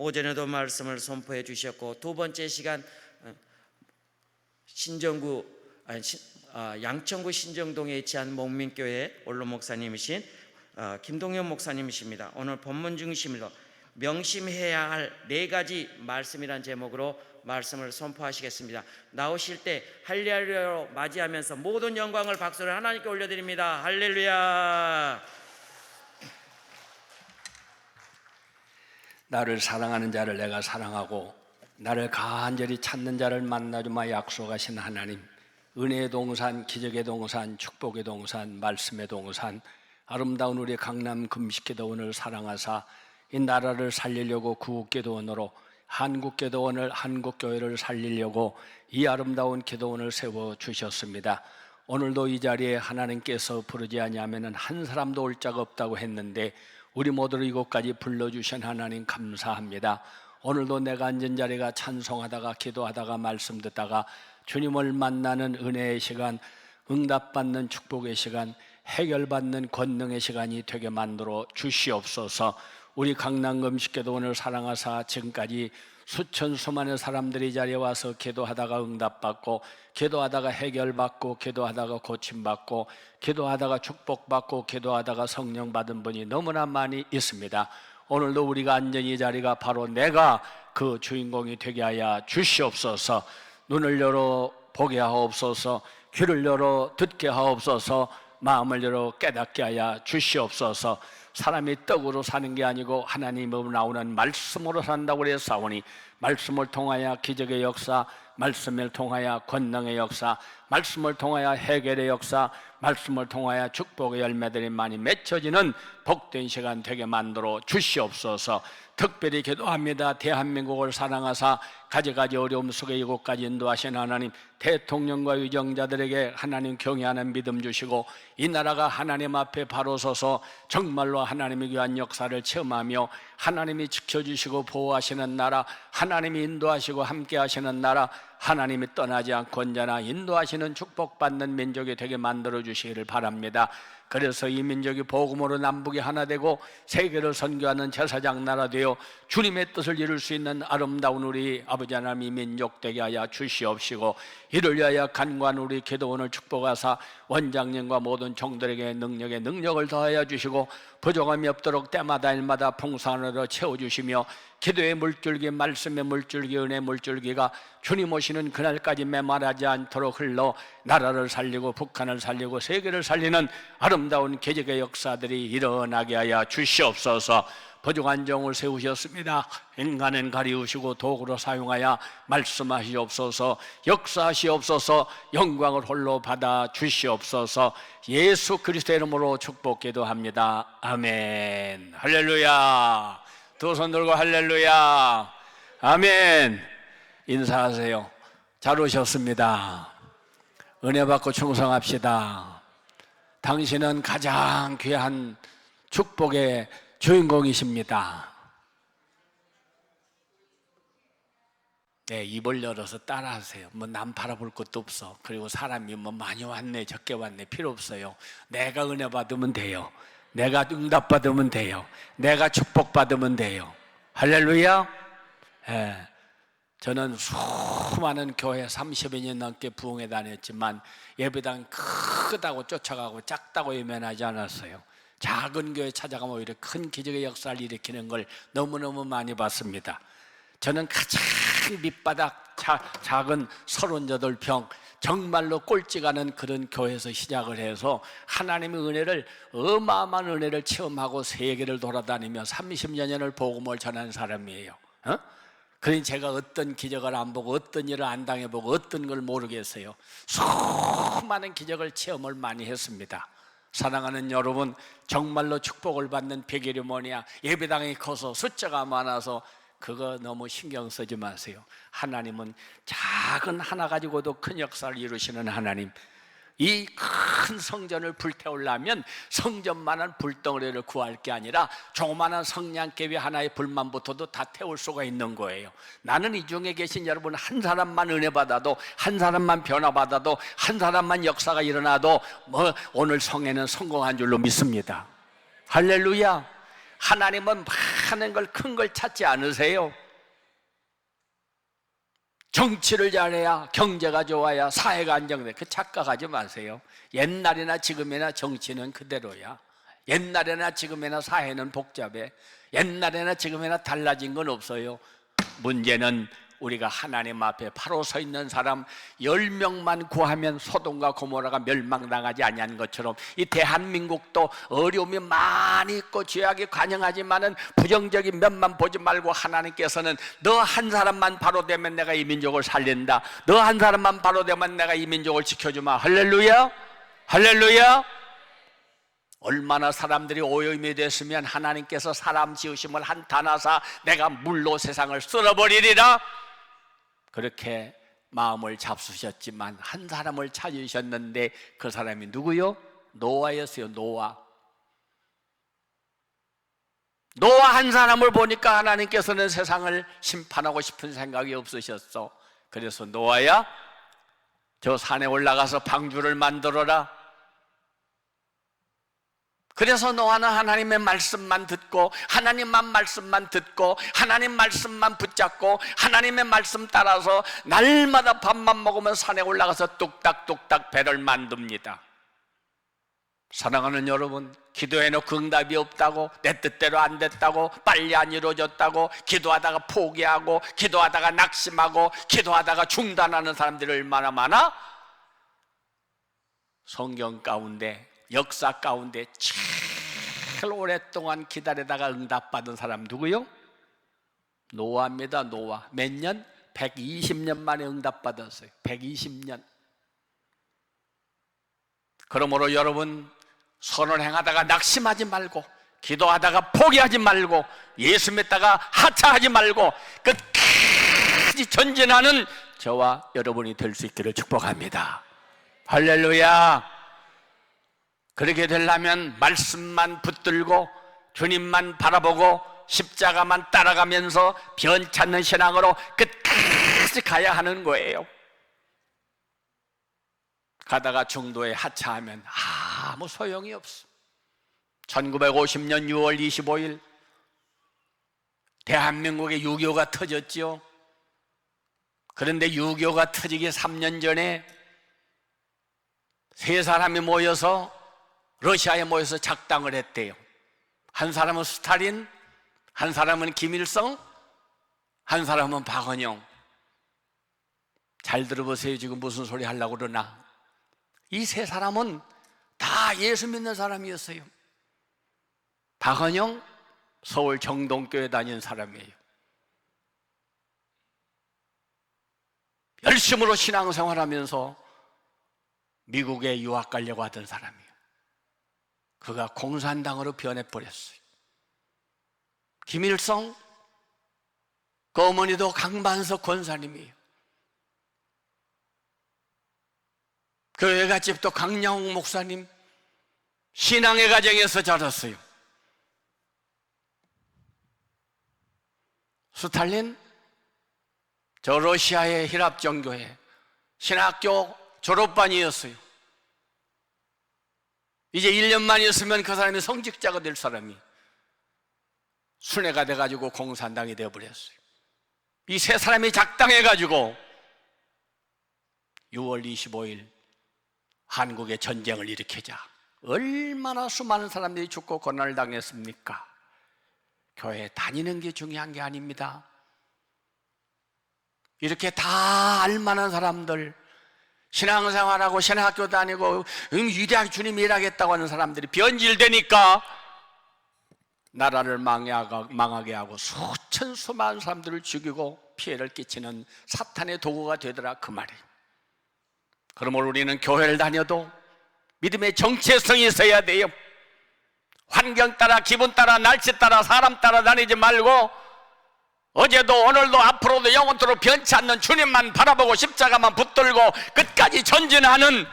오전에도 말씀을 선포해 주셨고, 두 번째 시간 양천구 신정동에 위치한 목민교회 원로 목사님이신 김동현 목사님이십니다. 오늘 본문 중심으로 명심해야 할 4가지 말씀이란 제목으로 말씀을 선포하시겠습니다. 나오실 때 할렐루야로 맞이하면서 모든 영광을 박수를 하나님께 올려드립니다. 할렐루야. 나를 사랑하는 자를 내가 사랑하고 나를 간절히 찾는 자를 만나주마 약속하신 하나님, 은혜의 동산, 기적의 동산, 축복의 동산, 말씀의 동산, 아름다운 우리 강남 금식기도원을 사랑하사 이 나라를 살리려고 구국기도원으로 한국기도원을, 한국교회를 살리려고 이 아름다운 기도원을 세워주셨습니다. 오늘도 이 자리에 하나님께서 부르지 아니하면 한 사람도 올 자가 없다고 했는데 우리 모두를 이곳까지 불러주신 하나님 감사합니다. 오늘도 내가 앉은 자리가 찬송하다가 기도하다가 말씀 듣다가 주님을 만나는 은혜의 시간, 응답받는 축복의 시간, 해결받는 권능의 시간이 되게 만들어 주시옵소서. 우리 강남금식기도원을 사랑하사 지금까지 수천 수만의 사람들이 이 자리에 와서 기도하다가 응답받고, 기도하다가 해결받고, 기도하다가 고침받고, 기도하다가 축복받고, 기도하다가 성령 받은 분이 너무나 많이 있습니다. 오늘도 우리가 앉은 이 자리가 바로 내가 그 주인공이 되게 하여 주시옵소서. 눈을 열어 보게 하옵소서. 귀를 열어 듣게 하옵소서. 마음을 열어 깨닫게 하여 주시옵소서. 사람이 떡으로 사는 게 아니고 하나님으로 나오는 말씀으로 산다고 그랬사오니, 말씀을 통하여 기적의 역사, 말씀을 통하여 권능의 역사, 말씀을 통하여 해결의 역사, 말씀을 통하여 축복의 열매들이 많이 맺혀지는 복된 시간 되게 만들어 주시옵소서. 특별히 기도합니다. 대한민국을 사랑하사 가지가지 어려움 속에 이곳까지 인도하신 하나님, 대통령과 유정자들에게 하나님 경외하는 믿음 주시고 이 나라가 하나님 앞에 바로 서서 정말로 하나님의 귀한 역사를 체험하며 하나님이 지켜주시고 보호하시는 나라, 하나님이 인도하시고 함께 하시는 나라, 하나님이 떠나지 않고 언제나 인도하시는 축복받는 민족이 되게 만들어 주시기를 바랍니다. 그래서 이 민족이 복음으로 남북이 하나 되고 세계를 선교하는 제사장 나라 되어 주님의 뜻을 이룰 수 있는 아름다운 우리 아버지 하나님 이 민족 되게 하여 주시옵시고, 이를 위하여 간구한 우리 기도원을 축복하사 원장님과 모든 종들에게 능력을 더하여 주시고 부족함이 없도록 때마다 일마다 풍성하로 채워주시며 기도의 물줄기, 말씀의 물줄기, 은혜의 물줄기가 주님 오시는 그날까지 메마르지 않도록 흘러 나라를 살리고 북한을 살리고 세계를 살리는 아름다운 기적의 역사들이 일어나게 하여 주시옵소서. 부족한 종을 세우셨습니다. 인간은 가리우시고 도구로 사용하여 말씀하시옵소서. 역사하시옵소서. 영광을 홀로 받아 주시옵소서. 예수 그리스도의 이름으로 축복 기도합니다. 아멘. 할렐루야. 두 손 들고 할렐루야. 아멘. 인사하세요. 잘 오셨습니다. 은혜 받고 충성합시다. 당신은 가장 귀한 축복의 주인공이십니다. 네, 입을 열어서 따라하세요. 뭐 남 바라볼 것도 없어. 그리고 사람이 뭐 많이 왔네 적게 왔네 필요 없어요. 내가 은혜 받으면 돼요. 내가 응답 받으면 돼요. 내가 축복 받으면 돼요. 할렐루야. 네. 저는 수많은 교회 30여 년 넘게 부흥회 다녔지만 예배당 크다고 쫓아가고 작다고 외면하지 않았어요. 작은 교회 찾아가면 오히려 큰 기적의 역사를 일으키는 걸 너무너무 많이 봤습니다. 저는 가장 밑바닥 작은 38평 정말로 꼴찌가는 그런 교회에서 시작을 해서 하나님의 은혜를, 어마어마한 은혜를 체험하고 세계를 돌아다니며 30여 년을 복음을 전한 사람이에요. 그러니 제가 어떤 기적을 안 보고 어떤 일을 안 당해보고 어떤 걸 모르겠어요. 수많은 기적을 체험을 많이 했습니다. 사랑하는 여러분, 정말로 축복을 받는 비결이 뭐냐? 예배당이 커서 숫자가 많아서 그거 너무 신경 쓰지 마세요. 하나님은 작은 하나 가지고도 큰 역사를 이루시는 하나님. 이 큰 성전을 불태우려면 성전만한 불덩어리를 구할 게 아니라 조그마한 성냥개비 하나의 불만 붙어도 다 태울 수가 있는 거예요. 나는 이 중에 계신 여러분 한 사람만 은혜 받아도, 한 사람만 변화 받아도, 한 사람만 역사가 일어나도 오늘 성회는 성공한 줄로 믿습니다. 할렐루야. 하나님은 많은 걸, 큰 걸 찾지 않으세요. 정치를 잘해야, 경제가 좋아야, 사회가 안정돼. 그 착각하지 마세요. 옛날이나 지금이나 정치는 그대로야. 옛날이나 지금이나 사회는 복잡해. 옛날이나 지금이나 달라진 건 없어요. 문제는 우리가 하나님 앞에 바로 서 있는 사람 10명만 구하면 소돔과 고모라가 멸망당하지 아니한 것처럼 이 대한민국도 어려움이 많이 있고 죄악이 관영하지만은 부정적인 면만 보지 말고 하나님께서는 너 한 사람만 바로 되면 내가 이 민족을 살린다, 너 한 사람만 바로 되면 내가 이 민족을 지켜주마. 할렐루야, 할렐루야. 얼마나 사람들이 오염이 됐으면 하나님께서 사람 지으심을 한탄하사 내가 물로 세상을 쓸어버리리라 그렇게 마음을 잡수셨지만 한 사람을 찾으셨는데 그 사람이 누구요? 노아였어요. 노아 한 사람을 보니까 하나님께서는 세상을 심판하고 싶은 생각이 없으셨어. 그래서 노아야, 저 산에 올라가서 방주를 만들어라. 그래서 노아는 하나님의 말씀만 듣고 하나님만 말씀만 듣고 하나님 말씀만 붙잡고 하나님의 말씀 따라서 날마다 밥만 먹으면 산에 올라가서 뚝딱뚝딱 배를 만듭니다. 사랑하는 여러분, 기도해놓고 응답이 없다고, 내 뜻대로 안 됐다고, 빨리 안 이루어졌다고, 기도하다가 포기하고, 기도하다가 낙심하고, 기도하다가 중단하는 사람들이 얼마나 많아? 성경 가운데, 역사 가운데 제일 오랫동안 기다리다가 응답받은 사람 누구요? 노아입니다. 노아. 몇 년? 120년 만에 응답받았어요. 120년. 그러므로 여러분, 선을 행하다가 낙심하지 말고, 기도하다가 포기하지 말고, 예수 믿다가 하차하지 말고 끝까지 전진하는 저와 여러분이 될 수 있기를 축복합니다. 할렐루야. 그렇게 되려면 말씀만 붙들고 주님만 바라보고 십자가만 따라가면서 변찮는 신앙으로 끝까지 가야 하는 거예요. 가다가 중도에 하차하면 아무 소용이 없어. 1950년 6월 25일 대한민국에 6.25가 터졌죠. 그런데 6.25가 터지기 3년 전에 세 사람이 모여서 러시아에 모여서 작당을 했대요. 한 사람은 스탈린, 한 사람은 김일성, 한 사람은 박헌영. 잘 들어보세요. 지금 무슨 소리 하려고 그러나. 이 세 사람은 다 예수 믿는 사람이었어요. 박헌영 서울 정동교회 다닌 사람이에요. 열심으로 신앙생활하면서 미국에 유학 가려고 하던 사람이에요. 그가 공산당으로 변해버렸어요. 김일성, 그 어머니도 강반석 권사님이에요. 그 외갓집도 강양욱 목사님, 신앙의 가정에서 자랐어요. 스탈린, 저 러시아의 히랍정교회 신학교 졸업반이었어요. 이제 1년만 있으면 그 사람이 성직자가 될 사람이 순회가 돼가지고 공산당이 되어버렸어요. 이 세 사람이 작당해가지고 6월 25일 한국에 전쟁을 일으키자 얼마나 수많은 사람들이 죽고 고난을 당했습니까? 교회 다니는 게 중요한 게 아닙니다. 이렇게 다 알만한 사람들, 신앙생활하고 신학교 다니고 위대하게 주님 일하겠다고 하는 사람들이 변질되니까 나라를 망하게 하고 수많은 사람들을 죽이고 피해를 끼치는 사탄의 도구가 되더라, 그 말이에요. 그러므로 우리는 교회를 다녀도 믿음의 정체성이 있어야 돼요. 환경 따라, 기분 따라, 날씨 따라, 사람 따라 다니지 말고 어제도 오늘도 앞으로도 영원토록 변치 않는 주님만 바라보고 십자가만 붙들고 끝까지 전진하는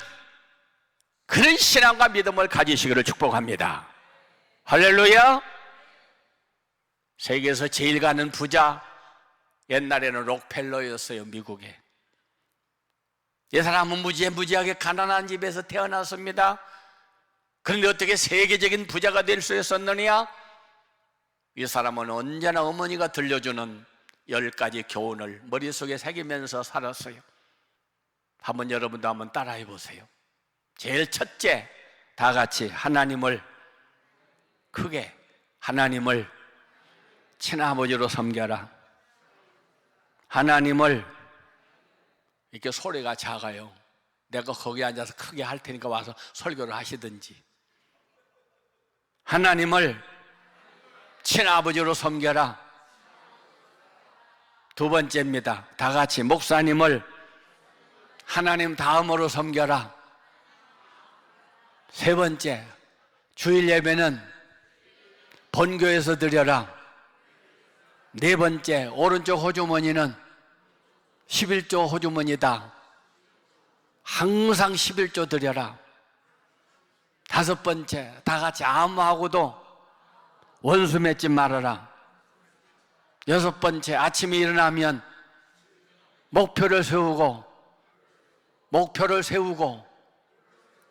그런 신앙과 믿음을 가지시기를 축복합니다. 할렐루야. 세계에서 제일 가는 부자, 옛날에는 록펠러였어요. 미국에. 이 사람은 무지하게 가난한 집에서 태어났습니다. 그런데 어떻게 세계적인 부자가 될 수 있었느냐? 이 사람은 언제나 어머니가 들려주는 10가지 교훈을 머릿속에 새기면서 살았어요. 한번 여러분도 한번 따라해 보세요. 제일 첫째, 다 같이 하나님을 크게, 하나님을 친아버지로 섬겨라. 하나님을, 이렇게 소리가 작아요. 내가 거기 앉아서 크게 할 테니까 와서 설교를 하시든지. 하나님을 친아버지로 섬겨라. 두 번째입니다. 다 같이 목사님을 하나님 다음으로 섬겨라. 세 번째, 주일 예배는 본교에서 드려라. 네 번째, 오른쪽 호주머니는 11조 호주머니다. 항상 11조 드려라. 다섯 번째, 다 같이 아무하고도 원수 맺지 말아라. 여섯 번째, 아침에 일어나면 목표를 세우고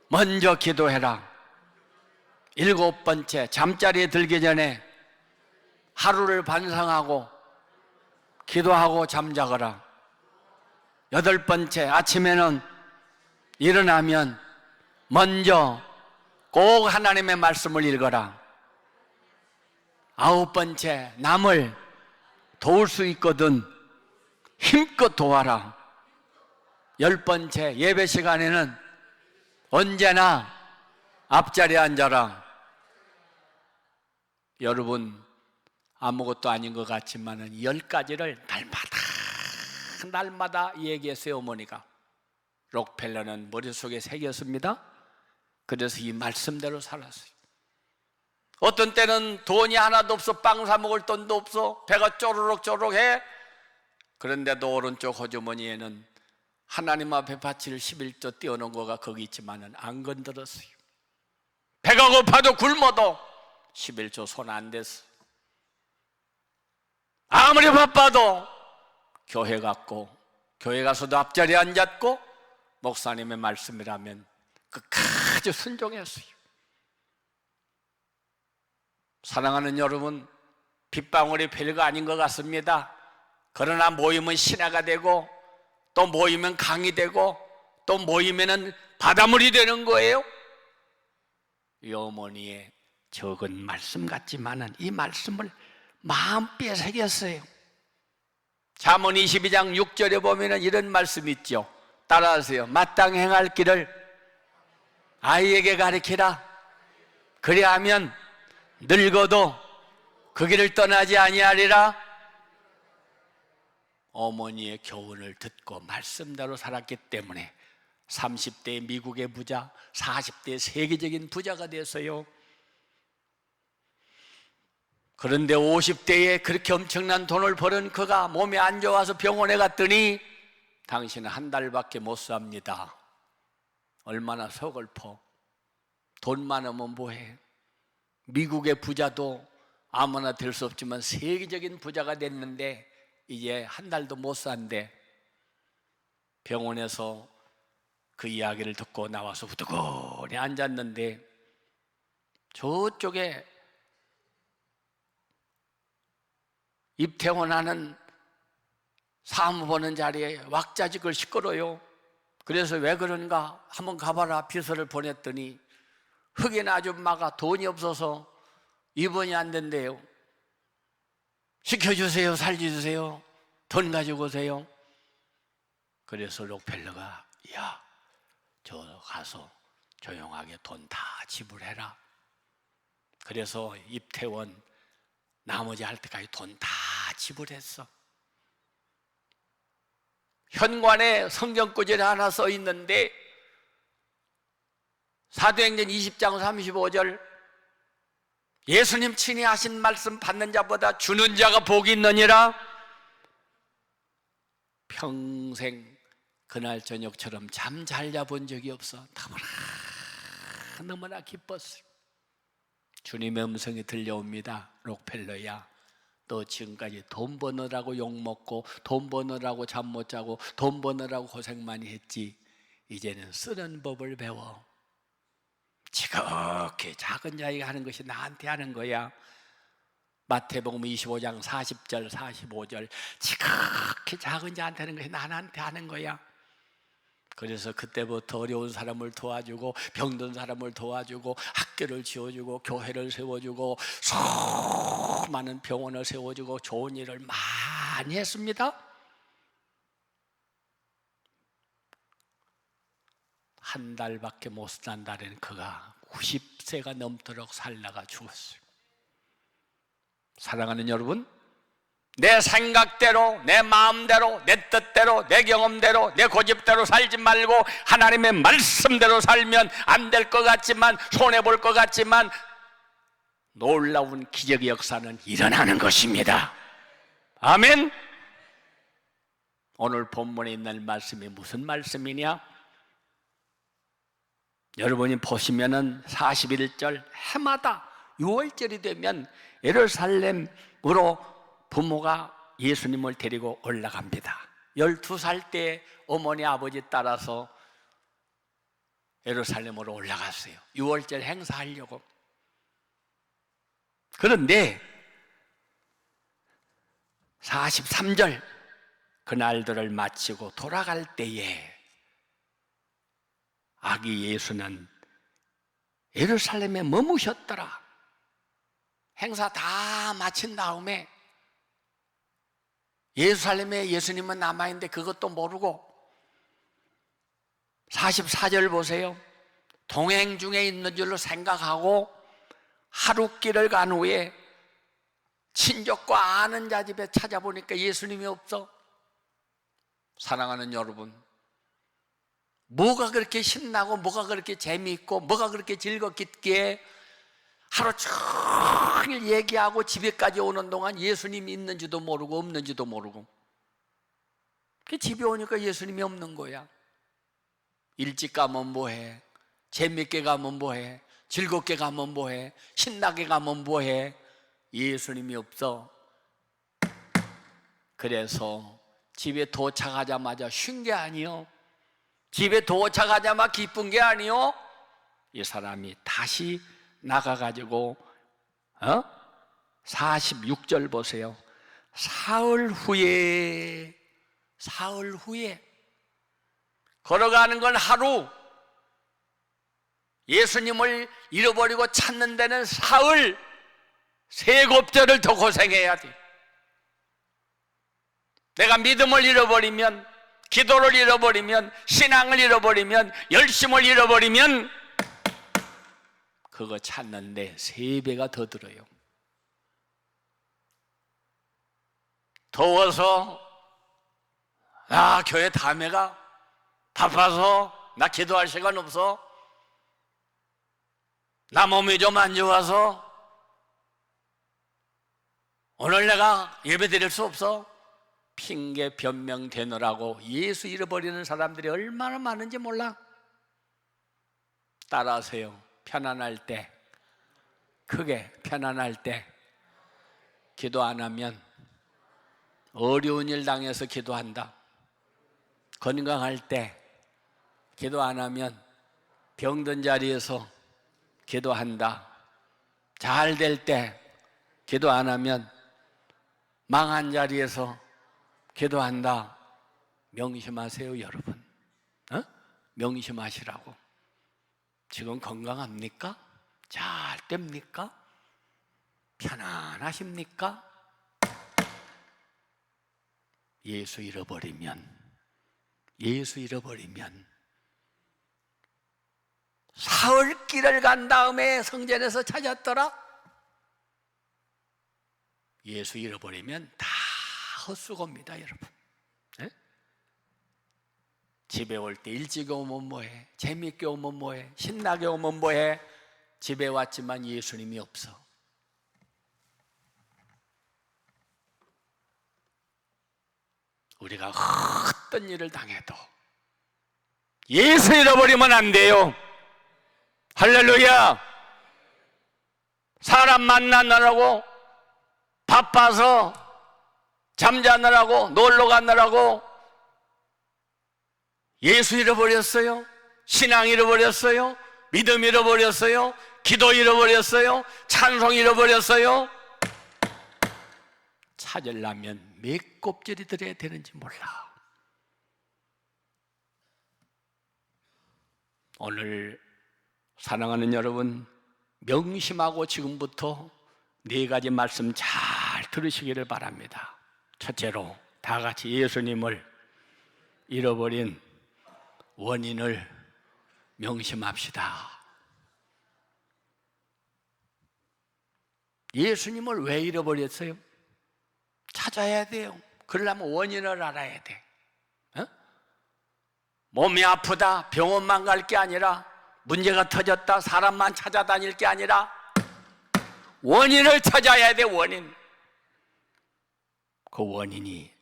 먼저 기도해라. 일곱 번째, 잠자리에 들기 전에 하루를 반성하고 기도하고 잠자거라. 여덟 번째, 아침에는 일어나면 먼저 꼭 하나님의 말씀을 읽어라. 아홉 번째, 남을 도울 수 있거든 힘껏 도와라. 열 번째, 예배 시간에는 언제나 앞자리에 앉아라. 여러분, 아무것도 아닌 것 같지만 10가지를 날마다 얘기했어요. 어머니가. 록펠러는 머릿속에 새겼습니다. 그래서 이 말씀대로 살았어요. 어떤 때는 돈이 하나도 없어, 빵 사 먹을 돈도 없어, 배가 쪼르륵 그런데도 오른쪽 호주머니에는 하나님 앞에 바칠 11조 띄워놓은 거가 거기 있지만은 안 건드렸어요. 배가 고파도 굶어도 11조 손 안 댔어요. 아무리 바빠도 교회 갔고, 교회 가서도 앞자리에 앉았고, 목사님의 말씀이라면 끝까지 순종했어요. 사랑하는 여러분, 빗방울이 별거 아닌 것 같습니다. 그러나 모이면 신화가 되고, 또 모이면 강이 되고, 또 모이면 바닷물이 되는 거예요. 이 어머니의 적은 말씀 같지만은 이 말씀을 마음뼈에 새겼어요. 잠언 22장 6절에 보면은 이런 말씀 있죠. 따라하세요. 마땅히 행할 길을 아이에게 가르치라. 그리하면 늙어도 그 길을 떠나지 아니하리라. 어머니의 교훈을 듣고 말씀대로 살았기 때문에 30대 미국의 부자, 40대 세계적인 부자가 됐어요. 그런데 50대에 그렇게 엄청난 돈을 벌은 그가 몸이 안 좋아서 병원에 갔더니 당신은 한 달밖에 못 삽니다. 얼마나 서글퍼. 돈 많으면 뭐해. 미국의 부자도 아무나 될 수 없지만 세계적인 부자가 됐는데 이제 한 달도 못 산대. 병원에서 그 이야기를 듣고 나와서 후두거니 앉았는데 저쪽에 입퇴원하는 사무 보는 자리에 왁자지껄 시끄러요. 그래서 왜 그런가 한번 가봐라 비서를 보냈더니 흑인 아줌마가 돈이 없어서 입원이 안 된대요. 시켜주세요, 살려주세요, 돈 가지고 오세요. 그래서 록펠러가 야, 저 가서 조용하게 돈 다 지불해라. 그래서 입퇴원 나머지 할 때까지 돈 다 지불했어. 현관에 성경구절이 하나 써 있는데 사도행전 20장 35절 예수님 친히 하신 말씀 받는 자보다 주는 자가 복이 있느니라. 평생 그날 저녁처럼 잠 잘 자본 적이 없어. 너무나 기뻤어요. 주님의 음성이 들려옵니다. 록펠러야, 너 지금까지 돈 버느라고 욕먹고 돈 버느라고 잠 못 자고 돈 버느라고 고생 많이 했지. 이제는 쓰는 법을 배워. 지극히 작은 자에게 하는 것이 나한테 하는 거야. 마태복음 25장 40절 45절 지극히 작은 자한테 하는 것이 나한테 하는 거야. 그래서 그때부터 어려운 사람을 도와주고 병든 사람을 도와주고 학교를 지어주고 교회를 세워주고 수많은 병원을 세워주고 좋은 일을 많이 했습니다. 한 달밖에 못 산 달에는 그가 90세가 넘도록 살다가 죽었어요. 사랑하는 여러분, 내 생각대로, 내 마음대로, 내 뜻대로, 내 경험대로, 내 고집대로 살지 말고 하나님의 말씀대로 살면 안 될 것 같지만, 손해볼 것 같지만 놀라운 기적의 역사는 일어나는 것입니다. 아멘. 오늘 본문에 있는 말씀이 무슨 말씀이냐? 여러분이 보시면은 41절, 해마다 6월절이 되면 예루살렘으로 부모가 예수님을 데리고 올라갑니다. 12살 때 어머니 아버지 따라서 예루살렘으로 올라갔어요. 6월절 행사하려고. 그런데 43절 그날들을 마치고 돌아갈 때에 아기 예수는 예루살렘에 머무셨더라. 행사 다 마친 다음에 예루살렘에 예수님은 남아있는데 그것도 모르고 44절 보세요. 동행 중에 있는 줄로 생각하고 하루 길을 간 후에 친족과 아는 자 집에 찾아보니까 예수님이 없어. 사랑하는 여러분, 뭐가 그렇게 신나고 뭐가 그렇게 재미있고 뭐가 그렇게 즐겁기에 하루 종일 얘기하고 집에까지 오는 동안 예수님이 있는지도 모르고 없는지도 모르고, 그 집에 오니까 예수님이 없는 거야. 일찍 가면 뭐해? 재밌게 가면 뭐해? 즐겁게 가면 뭐해? 신나게 가면 뭐해? 예수님이 없어. 그래서 집에 도착하자마자 쉰 게 아니요, 집에 도착하자마자 기쁜 게 아니요, 이 사람이 다시 나가가지고 46절 보세요. 사흘 후에 걸어가는 건 하루, 예수님을 잃어버리고 찾는 데는 사흘, 세 곱절을 더 고생해야 돼. 내가 믿음을 잃어버리면, 기도를 잃어버리면, 신앙을 잃어버리면, 열심을 잃어버리면 그거 찾는데 3배가 더 들어요. 더워서 나 교회 다음에 가, 바빠서 나 기도할 시간 없어, 나 몸이 좀 안 좋아서 오늘 내가 예배 드릴 수 없어, 핑계 변명 대느라고 예수 잃어버리는 사람들이 얼마나 많은지 몰라. 따라하세요. 편안할 때, 크게 편안할 때 기도 안 하면 어려운 일 당해서 기도한다. 건강할 때 기도 안 하면 병든 자리에서 기도한다. 잘 될 때 기도 안 하면 망한 자리에서 기도한다. 명심하세요, 여러분. 명심하시라고. 지금 건강합니까? 잘 됩니까? 편안하십니까? 예수 잃어버리면 사흘 길을 간 다음에 성전에서 찾았더라. 예수 잃어버리면 다 헛수고입니다, 여러분. 네? 집에 올 때 일찍 오면 뭐해? 재미있게 오면 뭐해? 신나게 오면 뭐해? 집에 왔지만 예수님이 없어. 우리가 어떤 일을 당해도 예수 잃어버리면 안 돼요. 할렐루야. 사람 만나느라고, 바빠서 잠자느라고, 놀러 가느라고 예수 잃어버렸어요. 신앙 잃어버렸어요. 믿음 잃어버렸어요. 기도 잃어버렸어요. 찬송 잃어버렸어요. 찾으려면 몇 곱절이 들어야 되는지 몰라. 오늘 사랑하는 여러분, 명심하고 지금부터 4가지 말씀 잘 들으시기를 바랍니다. 첫째로, 다 같이 예수님을 잃어버린 원인을 명심합시다. 예수님을 왜 잃어버렸어요? 찾아야 돼요. 그러려면 원인을 알아야 돼. 몸이 아프다, 병원만 갈 게 아니라, 문제가 터졌다, 사람만 찾아다닐 게 아니라 원인을 찾아야 돼. 원인. 그 원인이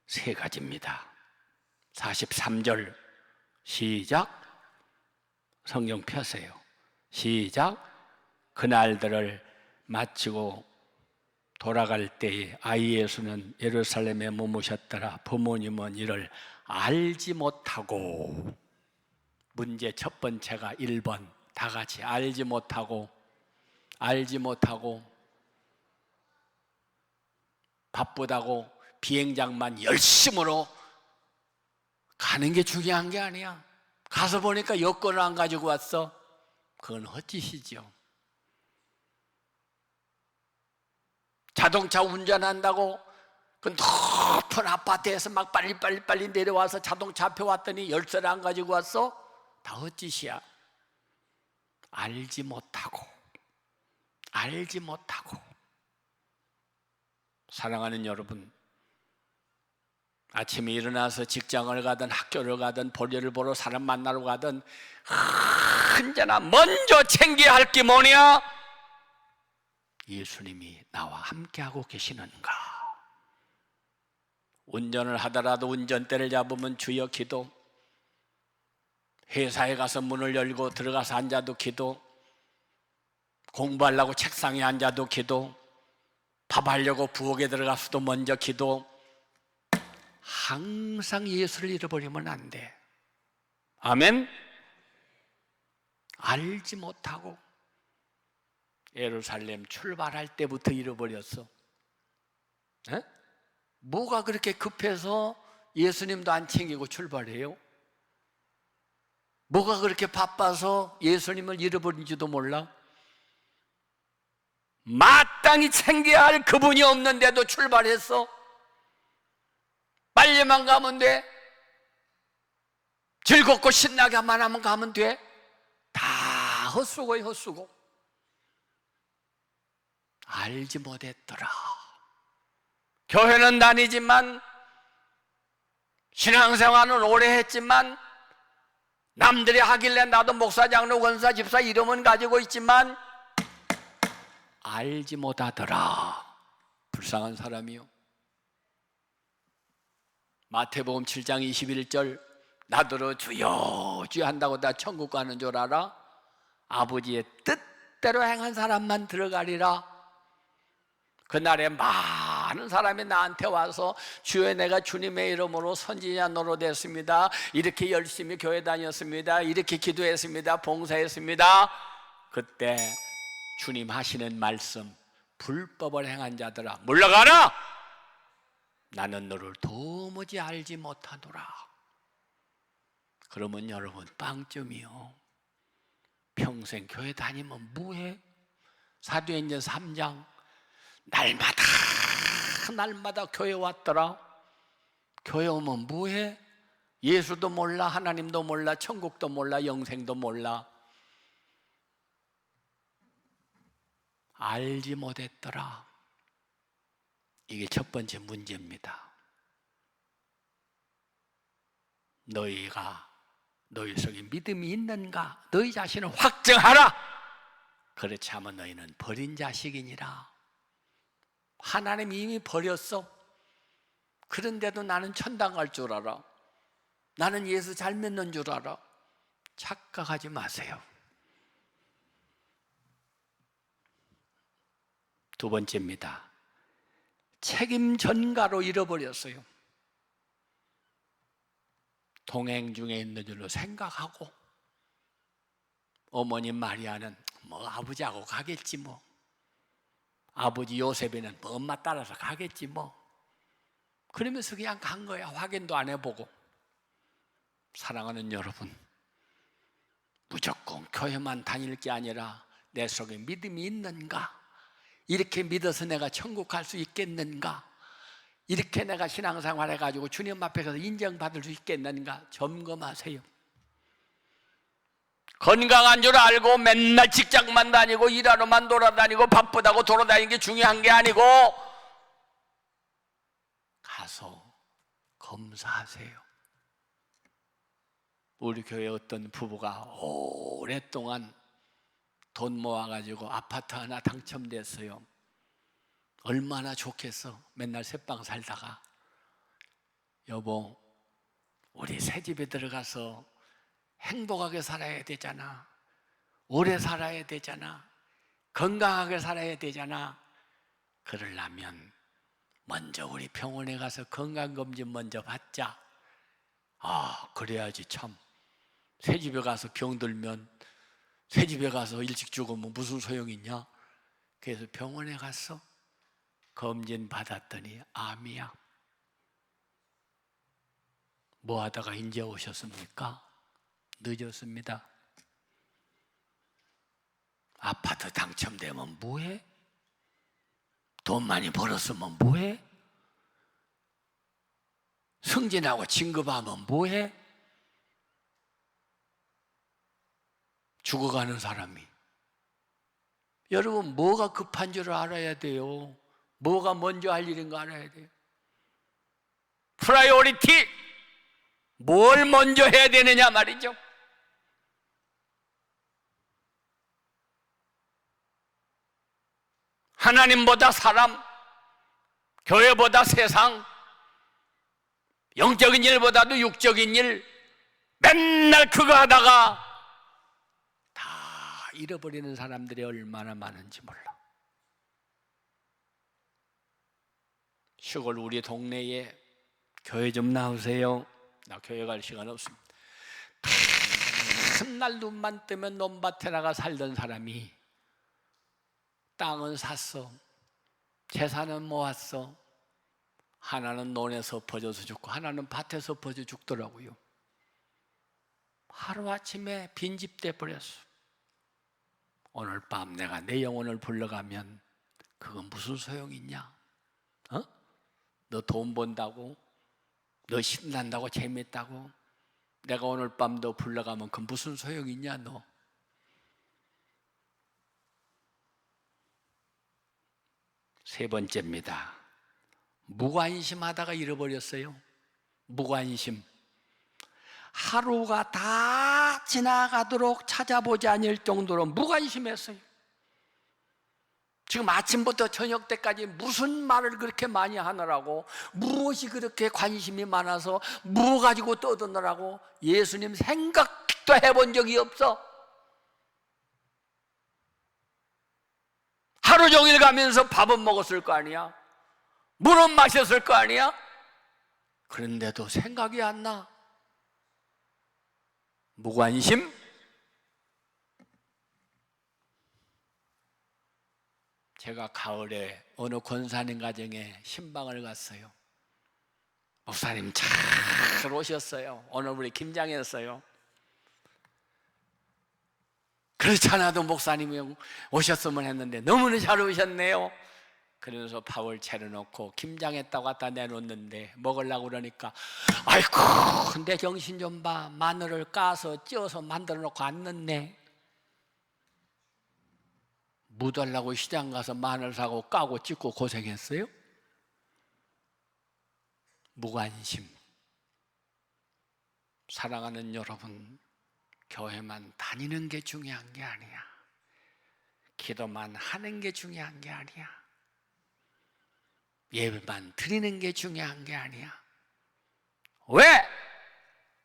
3가지입니다 43절 시작. 성경 펴세요. 시작. 그날들을 마치고 돌아갈 때에 아이 예수는 예루살렘에 머무셨더라. 부모님은 이를 알지 못하고. 문제 첫 번째가 1번, 다 같이 알지 못하고. 바쁘다고 비행장만 열심으로 가는 게 중요한 게 아니야. 가서 보니까 여권을 안 가지고 왔어. 그건 헛짓이죠. 자동차 운전한다고 그 높은 아파트에서 막 빨리 내려와서 자동차 앞에 왔더니 열쇠를 안 가지고 왔어? 다 헛짓이야. 알지 못하고. 사랑하는 여러분, 아침에 일어나서 직장을 가든 학교를 가든 볼일을 보러 사람 만나러 가든 언제나 먼저 챙겨야 할 게 뭐냐? 예수님이 나와 함께하고 계시는가? 운전을 하더라도 운전대를 잡으면 주여 기도, 회사에 가서 문을 열고 들어가서 앉아도 기도, 공부하려고 책상에 앉아도 기도, 밥하려고 부엌에 들어가서도 먼저 기도. 항상 예수를 잃어버리면 안 돼. 아멘? 알지 못하고 예루살렘 출발할 때부터 잃어버렸어. 에? 뭐가 그렇게 급해서 예수님도 안 챙기고 출발해요? 뭐가 그렇게 바빠서 예수님을 잃어버린지도 몰라? 마땅히 챙겨야 할 그분이 없는데도 출발했어? 빨리만 가면 돼? 즐겁고 신나게만 하면 가면 돼? 다 헛수고야, 헛수고. 알지 못했더라. 교회는 다니지만, 신앙생활은 오래 했지만, 남들이 하길래 나도 목사, 장로, 권사, 집사 이름은 가지고 있지만 알지 못하더라. 불쌍한 사람이요. 마태복음 7장 21절, 나더러 주여 주여 한다고 다 천국 가는 줄 알아? 아버지의 뜻대로 행한 사람만 들어가리라. 그날에 많은 사람이 나한테 와서 주여 내가 주님의 이름으로 선지자 노릇했습니다, 이렇게 열심히 교회 다녔습니다, 이렇게 기도했습니다, 봉사했습니다. 그때 주님 하시는 말씀, 불법을 행한 자들아 물러가라. 나는 너를 도무지 알지 못하노라. 그러면 여러분, 빵점이요. 평생 교회 다니면 뭐해? 사도행전 3장, 날마다 교회 왔더라. 교회 오면 뭐해? 예수도 몰라, 하나님도 몰라, 천국도 몰라, 영생도 몰라. 알지 못했더라. 이게 첫 번째 문제입니다. 너희 속에 믿음이 있는가? 너희 자신을 확정하라. 그렇지 않으면 너희는 버린 자식이니라. 하나님 이미 버렸어. 그런데도 나는 천당 갈 줄 알아, 나는 예수 잘 믿는 줄 알아. 착각하지 마세요. 두 번째입니다. 책임 전가로 잃어버렸어요. 동행 중에 있는 줄로 생각하고, 어머니 마리아는 뭐 아버지하고 가겠지 뭐, 아버지 요셉이는 뭐 엄마 따라서 가겠지 뭐. 그러면서 그냥 간 거야. 확인도 안 해보고. 사랑하는 여러분, 무조건 교회만 다닐 게 아니라 내 속에 믿음이 있는가? 이렇게 믿어서 내가 천국 갈 수 있겠는가? 이렇게 내가 신앙생활 해가지고 주님 앞에 가서 인정받을 수 있겠는가? 점검하세요. 건강한 줄 알고 맨날 직장만 다니고 일하러만 돌아다니고 바쁘다고 돌아다니는 게 중요한 게 아니고 가서 검사하세요. 우리 교회 어떤 부부가 오랫동안 돈 모아가지고 아파트 하나 당첨됐어요. 얼마나 좋겠어. 맨날 새빵 살다가 여보, 우리 새 집에 들어가서 행복하게 살아야 되잖아. 오래 살아야 되잖아. 건강하게 살아야 되잖아. 그러려면 먼저 우리 병원에 가서 건강검진 먼저 받자. 아, 그래야지 참. 새 집에 가서 병들면 새 집에 가서 일찍 죽으면 무슨 소용이 있냐? 그래서 병원에 갔어. 검진 받았더니 암이야. 뭐 하다가 이제 오셨습니까? 늦었습니다. 아파트 당첨되면 뭐해? 돈 많이 벌었으면 뭐해? 승진하고 진급하면 뭐해? 죽어가는 사람이. 여러분, 뭐가 급한 줄 알아야 돼요. 뭐가 먼저 할 일인 거 알아야 돼요. 프라이오리티, 뭘 먼저 해야 되느냐 말이죠. 하나님보다 사람, 교회보다 세상, 영적인 일보다도 육적인 일, 맨날 그거 하다가 다 잃어버리는 사람들이 얼마나 많은지 몰라. 시골 우리 동네에 교회 좀 나오세요. 나 교회 갈 시간 없습니다. 맨날 눈만 뜨면 논밭에 나가 살던 사람이 땅은 샀어. 재산은 모았어. 하나는 논에서 엎어져서 죽고 하나는 밭에서 엎어져 죽더라고요. 하루아침에 빈집 돼버렸어. 오늘 밤 내가 내 영혼을 불러가면 그건 무슨 소용이 있냐? 어? 너 돈 번다고? 너 신난다고? 재밌다고? 내가 오늘 밤 너 불러가면 그건 무슨 소용이 있냐 너? 세 번째입니다. 무관심하다가 잃어버렸어요. 무관심. 하루가 다 지나가도록 찾아보지 않을 정도로 무관심했어요. 지금 아침부터 저녁 때까지 무슨 말을 그렇게 많이 하느라고, 무엇이 그렇게 관심이 많아서 뭐 가지고 떠드느라고 예수님 생각도 해본 적이 없어. 하루 종일 가면서 밥은 먹었을 거 아니야? 물은 마셨을 거 아니야? 그런데도 생각이 안 나. 무관심? 제가 가을에 어느 권사님 가정에 신방을 갔어요. 목사님 잘 오셨어요. 오늘 우리 김장이었어요. 그렇지 않아도 목사님이 오셨으면 했는데 너무나 잘 오셨네요. 그러면서 밥을 차려놓고 김장했다고 갖다 내놓는데 먹으려고 그러니까 아이고 내 정신 좀 봐. 마늘을 까서 쪄서 만들어 놓고 안 넣네. 묻으려고 시장 가서 마늘 사고 까고 찢고 고생했어요? 무관심. 사랑하는 여러분, 교회만 다니는 게 중요한 게 아니야. 기도만 하는 게 중요한 게 아니야. 예배만 드리는 게 중요한 게 아니야. 왜?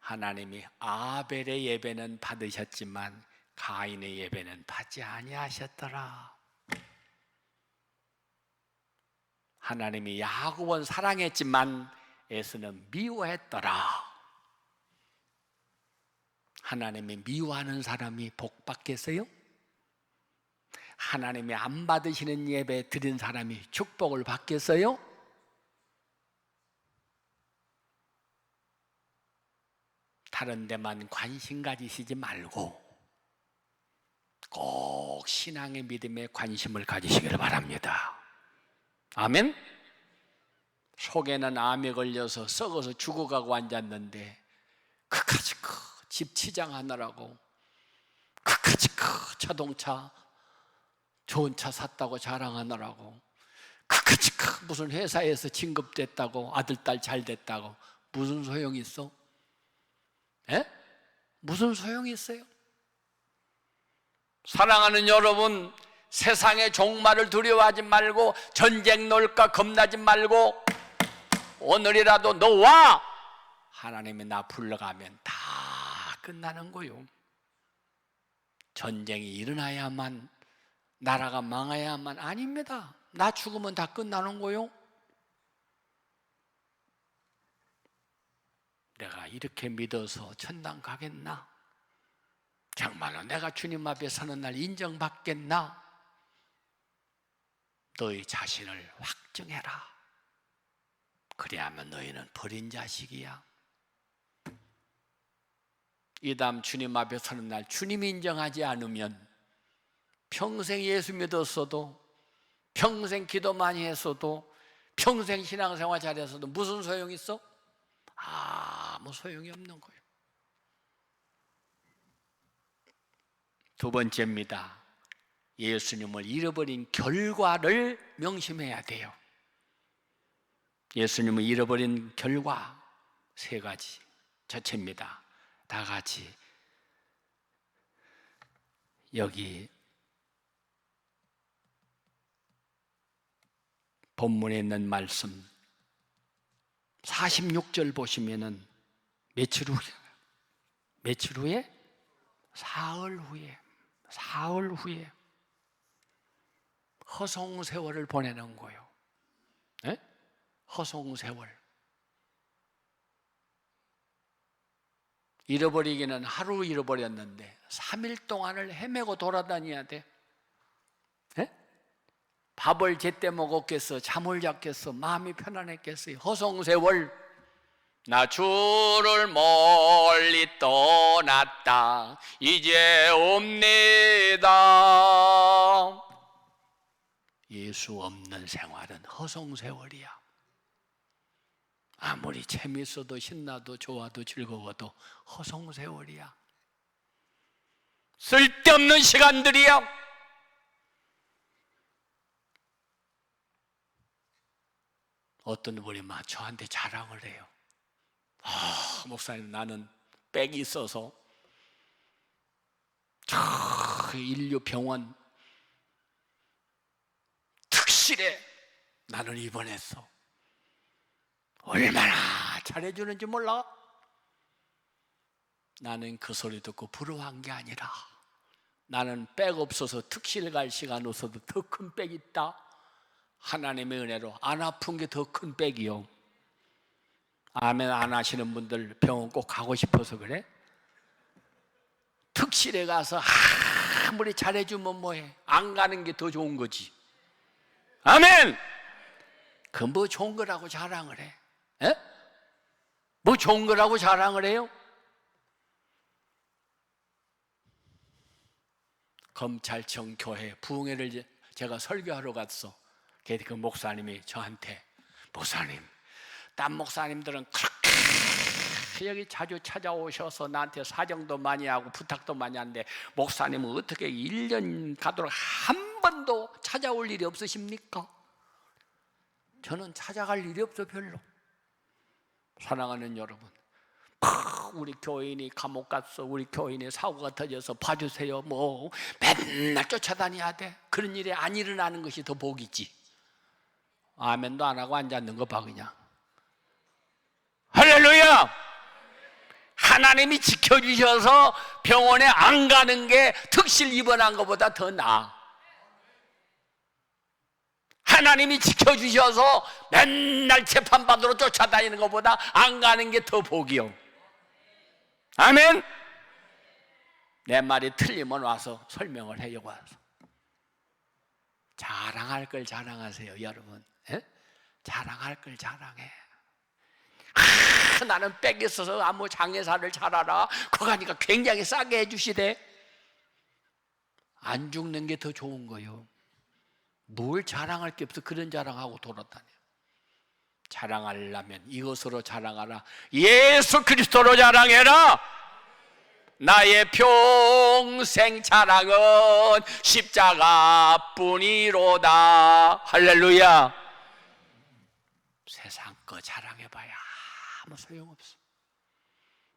하나님이 아벨의 예배는 받으셨지만 가인의 예배는 받지 아니하셨더라. 하나님이 야곱은 사랑했지만 에서는 미워했더라. 하나님이 미워하는 사람이 복 받겠어요? 하나님이 안 받으시는 예배 드린 사람이 축복을 받겠어요? 다른 데만 관심 가지시지 말고 꼭 신앙의 믿음에 관심을 가지시기를 바랍니다. 아멘? 속에는 암에 걸려서 썩어서 죽어가고 앉았는데 그까지 집 치장하느라고 그까지 자동차 좋은 차 샀다고 자랑하느라고 그까지 무슨 회사에서 진급됐다고 아들 딸 잘 됐다고 무슨 소용이 있어? 에? 무슨 소용이 있어요? 사랑하는 여러분, 세상의 종말을 두려워하지 말고 전쟁 놀까 겁나지 말고 오늘이라도 너와 하나님이 나 불러가면 다 끝나는 거요. 전쟁이 일어나야만, 나라가 망해야만 아닙니다. 나 죽으면 다 끝나는 거요. 내가 이렇게 믿어서 천당 가겠나? 정말로 내가 주님 앞에 서는 날 인정받겠나? 너희 자신을 확증해라. 그래야만 너희는 버린 자식이야. 이 다음 주님 앞에 서는 날 주님이 인정하지 않으면 평생 예수 믿었어도, 평생 기도 많이 했어도, 평생 신앙생활 잘했어도 무슨 소용이 있어? 아무 소용이 없는 거예요. 두 번째입니다. 예수님을 잃어버린 결과를 명심해야 돼요. 예수님을 잃어버린 결과 세 가지. 첫째입니다. 다 같이 여기 본문에 있는 말씀 46절 보시면은 며칠 후에? 사흘 후에 허송세월을 보내는 거예요. 네? 허송세월. 잃어버리기는 하루 잃어버렸는데 3일 동안을 헤매고 돌아다녀야 돼. 네? 밥을 제때 먹었겠어? 잠을 잤겠어? 마음이 편안했겠어요? 허송세월. 나 주를 멀리 떠났다 이제 옵니다. 예수 없는 생활은 허송세월이야. 아무리 재밌어도 신나도 좋아도 즐거워도 허송세월이야. 쓸데없는 시간들이야. 어떤 분이 막 저한테 자랑을 해요. 목사님, 나는 백이 있어서 저 인류병원 특실에 나는 입원했어. 얼마나 잘해주는지 몰라? 나는 그 소리 듣고 부러워한 게 아니라 나는 백 없어서 특실 갈 시간 없어도 더 큰 백 있다. 하나님의 은혜로 안 아픈 게 더 큰 백이요. 아멘. 안 하시는 분들 병원 꼭 가고 싶어서 그래? 특실에 가서 아무리 잘해주면 뭐해? 안 가는 게 더 좋은 거지. 아멘. 그 뭐 좋은 거라고 자랑을 해? 에? 뭐 좋은 거라고 자랑을 해요? 검찰청 교회 부흥회를 제가 설교하러 갔어. 그 목사님이 저한테, 목사님, 딴 목사님들은 그렇게 여기 자주 찾아오셔서 나한테 사정도 많이 하고 부탁도 많이 하는데 목사님은 어떻게 1년 가도록 한 번도 찾아올 일이 없으십니까? 저는 찾아갈 일이 없어. 별로. 사랑하는 여러분, 우리 교인이 감옥 갔어, 우리 교인이 사고가 터져서 봐주세요, 뭐 맨날 쫓아다녀야 돼. 그런 일이 안 일어나는 것이 더 복이지. 아멘도 안 하고 앉아있는 거 봐 그냥. 할렐루야. 하나님이 지켜주셔서 병원에 안 가는 게 특실 입원한 것보다 더 나아. 하나님이 지켜주셔서 맨날 재판받으러 쫓아다니는 것보다 안 가는 게 더 복이요. 아멘. 내 말이 틀리면 와서 설명을 해요. 와서 자랑할 걸 자랑하세요, 여러분. 예? 자랑할 걸 자랑해. 나는 빽이 있어서 아무 장애사를 잘 알아. 그거 하니까 굉장히 싸게 해주시대. 안 죽는 게 더 좋은 거요. 뭘 자랑할 게 없어. 그런 자랑하고 돌아다녀. 자랑하려면 이것으로 자랑하라. 예수 그리스도로 자랑해라. 나의 평생 자랑은 십자가뿐이로다. 할렐루야. 세상 거 자랑해봐야 아무 소용없어.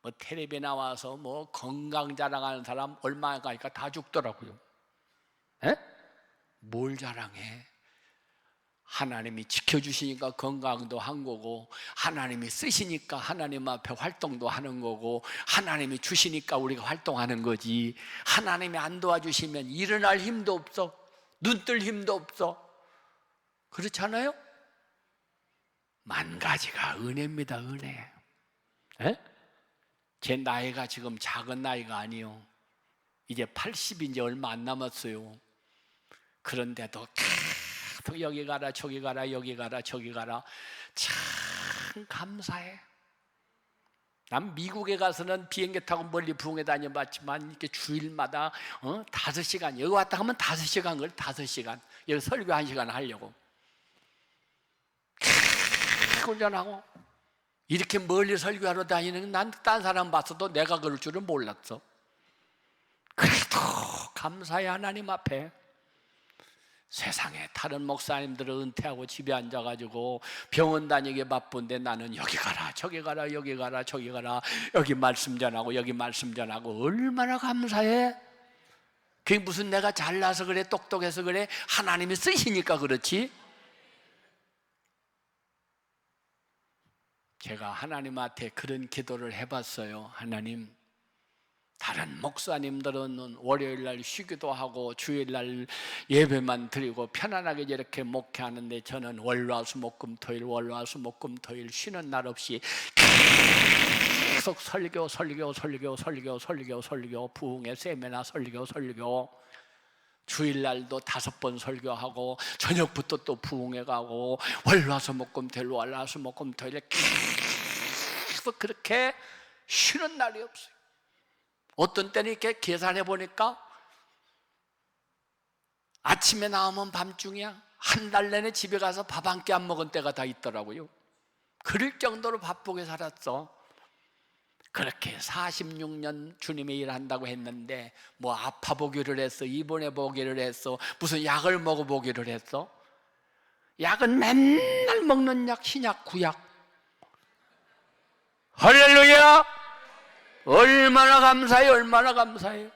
뭐 텔레비에 나와서 뭐 건강 자랑하는 사람 얼마나 가니까 다 죽더라고요. 에? 뭘 자랑해? 하나님이 지켜주시니까 건강도 한 거고, 하나님이 쓰시니까 하나님 앞에 활동도 하는 거고, 하나님이 주시니까 우리가 활동하는 거지. 하나님이 안 도와주시면 일어날 힘도 없어. 눈 뜰 힘도 없어. 그렇잖아요? 만 가지가 은혜입니다. 은혜. 에? 제 나이가 지금 작은 나이가 아니요. 이제 80이 이제 얼마 안 남았어요. 그런데도 계속 여기 가라 저기 가라 여기 가라 저기 가라. 참 감사해. 난 미국에 가서는 비행기 타고 멀리 부흥회 다녀봤지만 이렇게 주일마다 5시간 여기 왔다 가면 5시간 걸 5시간 여기 설교 1시간 하려고 훈련하고 이렇게 멀리 설교하러 다니는 난 딴 사람 봤어도 내가 그럴 줄은 몰랐어. 그래도 감사해. 하나님 앞에. 세상에 다른 목사님들은 은퇴하고 집에 앉아가지고 병원 다니기 바쁜데 나는 여기 가라 저기 가라 여기 가라 저기 가라 여기 말씀 전하고 여기 말씀 전하고 얼마나 감사해. 그게 무슨 내가 잘나서 그래 똑똑해서 그래. 하나님이 쓰시니까 그렇지. 제가 하나님한테 그런 기도를 해봤어요. 하나님, 다른 목사님들은 월요일날 쉬기도 하고 주일날 예배만 드리고 편안하게 이렇게 목회하는데 저는 월화수목금토일 월화수목금토일 쉬는 날 없이 계속 설교 부흥회 세미나 설교 주일날도 5번 설교하고 저녁부터 또 부흥회 가고 월화수목금토일 계속 그렇게 쉬는 날이 없어요. 어떤 때는 이렇게 계산해 보니까 아침에 나오면 밤중이야. 한 달 내내 집에 가서 밥 한 끼 안 먹은 때가 다 있더라고요. 그럴 정도로 바쁘게 살았어. 그렇게 46년 주님의 일을 한다고 했는데 뭐 아파 보기를 했어, 입원해 보기를 했어, 무슨 약을 먹어 보기를 했어. 약은 맨날 먹는 약, 신약, 구약. 할렐루야. 얼마나 감사해요. 얼마나 감사해요.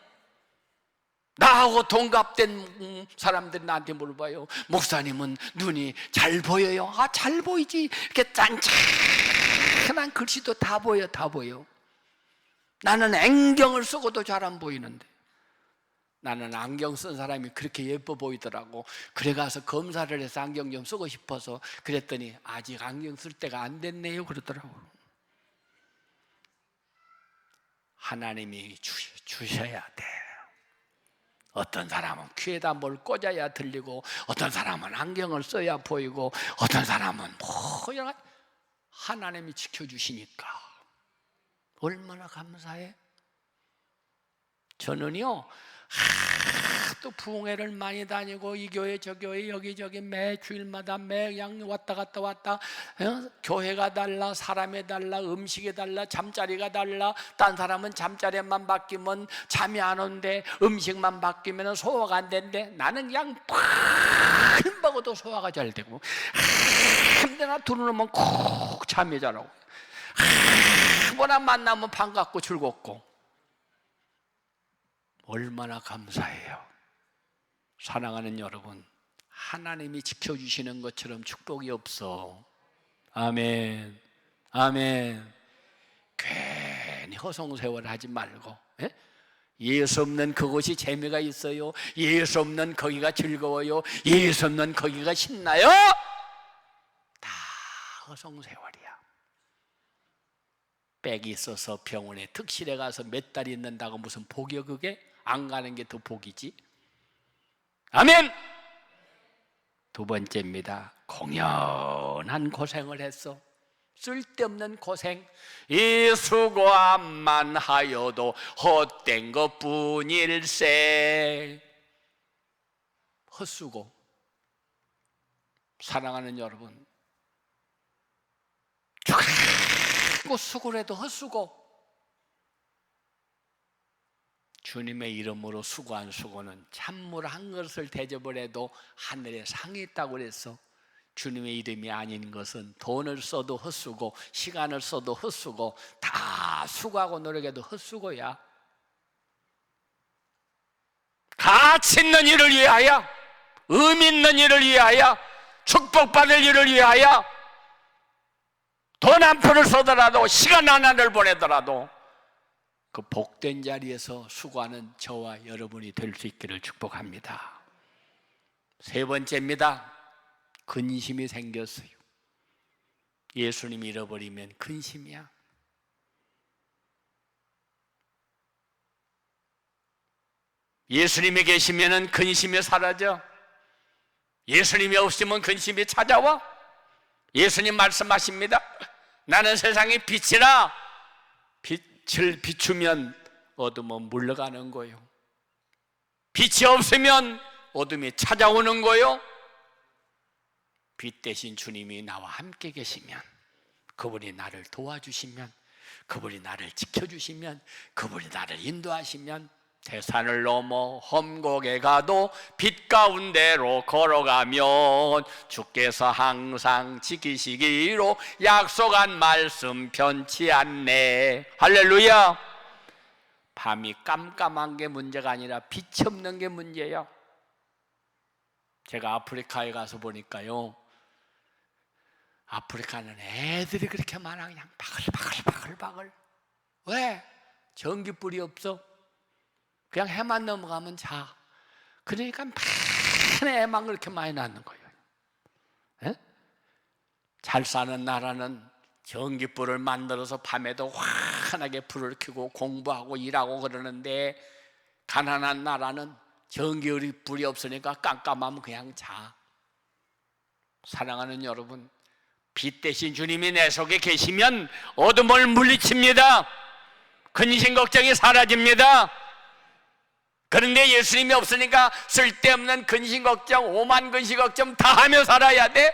나하고 동갑된 사람들이 나한테 물어봐요. 목사님은 눈이 잘 보여요? 아, 잘 보이지. 이렇게 짠짠한 글씨도 다 보여. 다 보여. 나는 안경을 쓰고도 잘 안 보이는데 나는 안경 쓴 사람이 그렇게 예뻐 보이더라고. 그래 가서 검사를 해서 안경 좀 쓰고 싶어서 그랬더니 아직 안경 쓸 때가 안 됐네요 그러더라고. 하나님이 주셔야 돼. 어떤 사람은 귀에다 뭘 꽂아야 들리고 어떤 사람은 안경을 써야 보이고 어떤 사람은 뭐 여러 가지. 하나님이 지켜주시니까 얼마나 감사해. 저는요 또 부흥회를 많이 다니고 이 교회 저 교회 여기저기 매 주일마다 매양 왔다 갔다 교회가 달라, 사람이 달라, 음식이 달라, 잠자리가 달라. 딴 사람은 잠자리만 바뀌면 잠이 안 온대, 음식만 바뀌면 소화가 안 된대. 나는 그냥 푹 먹어도 소화가 잘 되고 내가 들어놓으면 콕 잠이 잘 오고 뭐나 만나면 반갑고 즐겁고 얼마나 감사해요. 사랑하는 여러분, 하나님이 지켜주시는 것처럼 축복이 없어. 아멘, 아멘. 괜히 허송세월 하지 말고 예수 없는 그곳이 재미가 있어요. 예수 없는 거기가 즐거워요. 예수 없는 거기가 신나요. 다 허송세월이야. 빽이 있어서 병원에 특실에 가서 몇 달 있는다고 무슨 복이요 그게? 안 가는 게 더 복이지. 아멘. 두 번째입니다. 공연한 고생을 했어. 쓸데없는 고생. 이 수고함만 하여도 헛된 것뿐일세. 헛수고. 사랑하는 여러분, 죽고 수고를 해도 헛수고. 주님의 이름으로 수고한 수고는 찬물 한 그릇을 대접을 해도 하늘에 상이 있다고 그랬어. 주님의 이름이 아닌 것은 돈을 써도 헛수고, 시간을 써도 헛수고, 다 수고하고 노력해도 헛수고야. 가치 있는 일을 위하여, 의미 있는 일을 위하여, 축복받을 일을 위하여 돈 한 푼을 써더라도, 시간 하나를 보내더라도 그 복된 자리에서 수고하는 저와 여러분이 될 수 있기를 축복합니다. 세 번째입니다. 근심이 생겼어요. 예수님 잃어버리면 근심이야. 예수님이 계시면 근심이 사라져. 예수님이 없으면 근심이 찾아와. 예수님 말씀하십니다. 나는 세상의 빛이라. 빛을 비추면 어둠은 물러가는 거요. 빛이 없으면 어둠이 찾아오는 거요. 빛 대신 주님이 나와 함께 계시면, 그분이 나를 도와주시면, 그분이 나를 지켜주시면, 그분이 나를 인도하시면, 대산을 넘어 험곡에 가도 빛 가운데로 걸어가면 주께서 항상 지키시기로 약속한 말씀 변치 않네. 할렐루야. 밤이 깜깜한 게 문제가 아니라 빛이 없는 게 문제예요. 제가 아프리카에 가서 보니까요, 아프리카는 애들이 그렇게 많아. 그냥 바글바글. 왜? 전기불이 없어. 그냥 해만 넘어가면 자. 그러니까 많은 애만 그렇게 많이 낳는 거예요. 에? 잘 사는 나라는 전기불을 만들어서 밤에도 환하게 불을 켜고 공부하고 일하고 그러는데, 가난한 나라는 전기불이 없으니까 깜깜하면 그냥 자. 사랑하는 여러분, 빛 대신 주님이 내 속에 계시면 어둠을 물리칩니다. 근심 걱정이 사라집니다. 그런데 예수님이 없으니까 쓸데없는 근심 걱정, 오만 근심 걱정 다 하며 살아야 돼.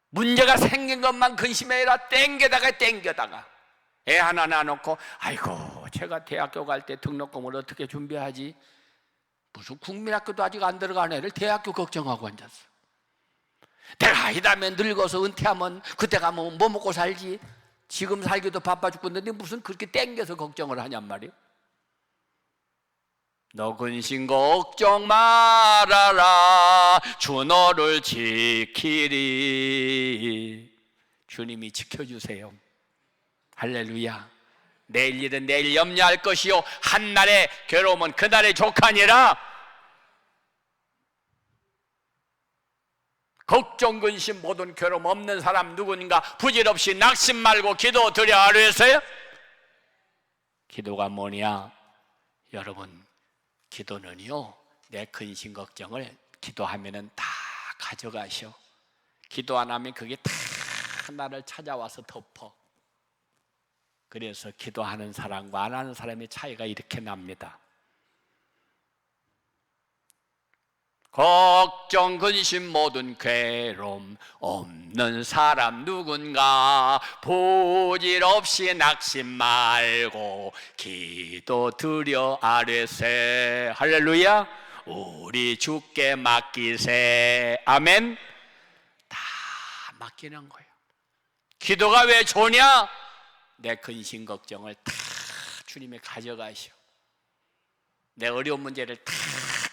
문제가 생긴 것만 근심해라. 땡겨다가 애 하나 낳아놓고, 아이고 제가 대학교 갈 때 등록금을 어떻게 준비하지? 무슨 국민학교도 아직 안 들어간 애를 대학교 걱정하고 앉았어. 내가 이 다음에 늙어서 은퇴하면 그때 가면 뭐 먹고 살지? 지금 살기도 바빠 죽겠는데 무슨 그렇게 땡겨서 걱정을 하냔 말이야. 너 근심 걱정 말아라. 주 너를 지키리. 주님이 지켜주세요. 할렐루야. 내일 일은 내일 염려할 것이요 한날의 괴로움은 그날의 족하니라. 걱정 근심 모든 괴로움 없는 사람 누군가 부질없이 낙심 말고 기도 드려 하루에서요. 기도가 뭐냐? 여러분, 기도는요, 내 근심 걱정을 기도하면은 다 가져가셔. 기도 안 하면 그게 다 나를 찾아와서 덮어. 그래서 기도하는 사람과 안 하는 사람의 차이가 이렇게 납니다. 걱정 근심 모든 괴로움 없는 사람 누군가 부질없이 낙심 말고 기도 드려 아뢰세. 할렐루야. 우리 주께 맡기세. 아멘. 다 맡기는 거예요. 기도가 왜 좋냐? 내 근심 걱정을 다 주님이 가져가시오. 내 어려운 문제를 다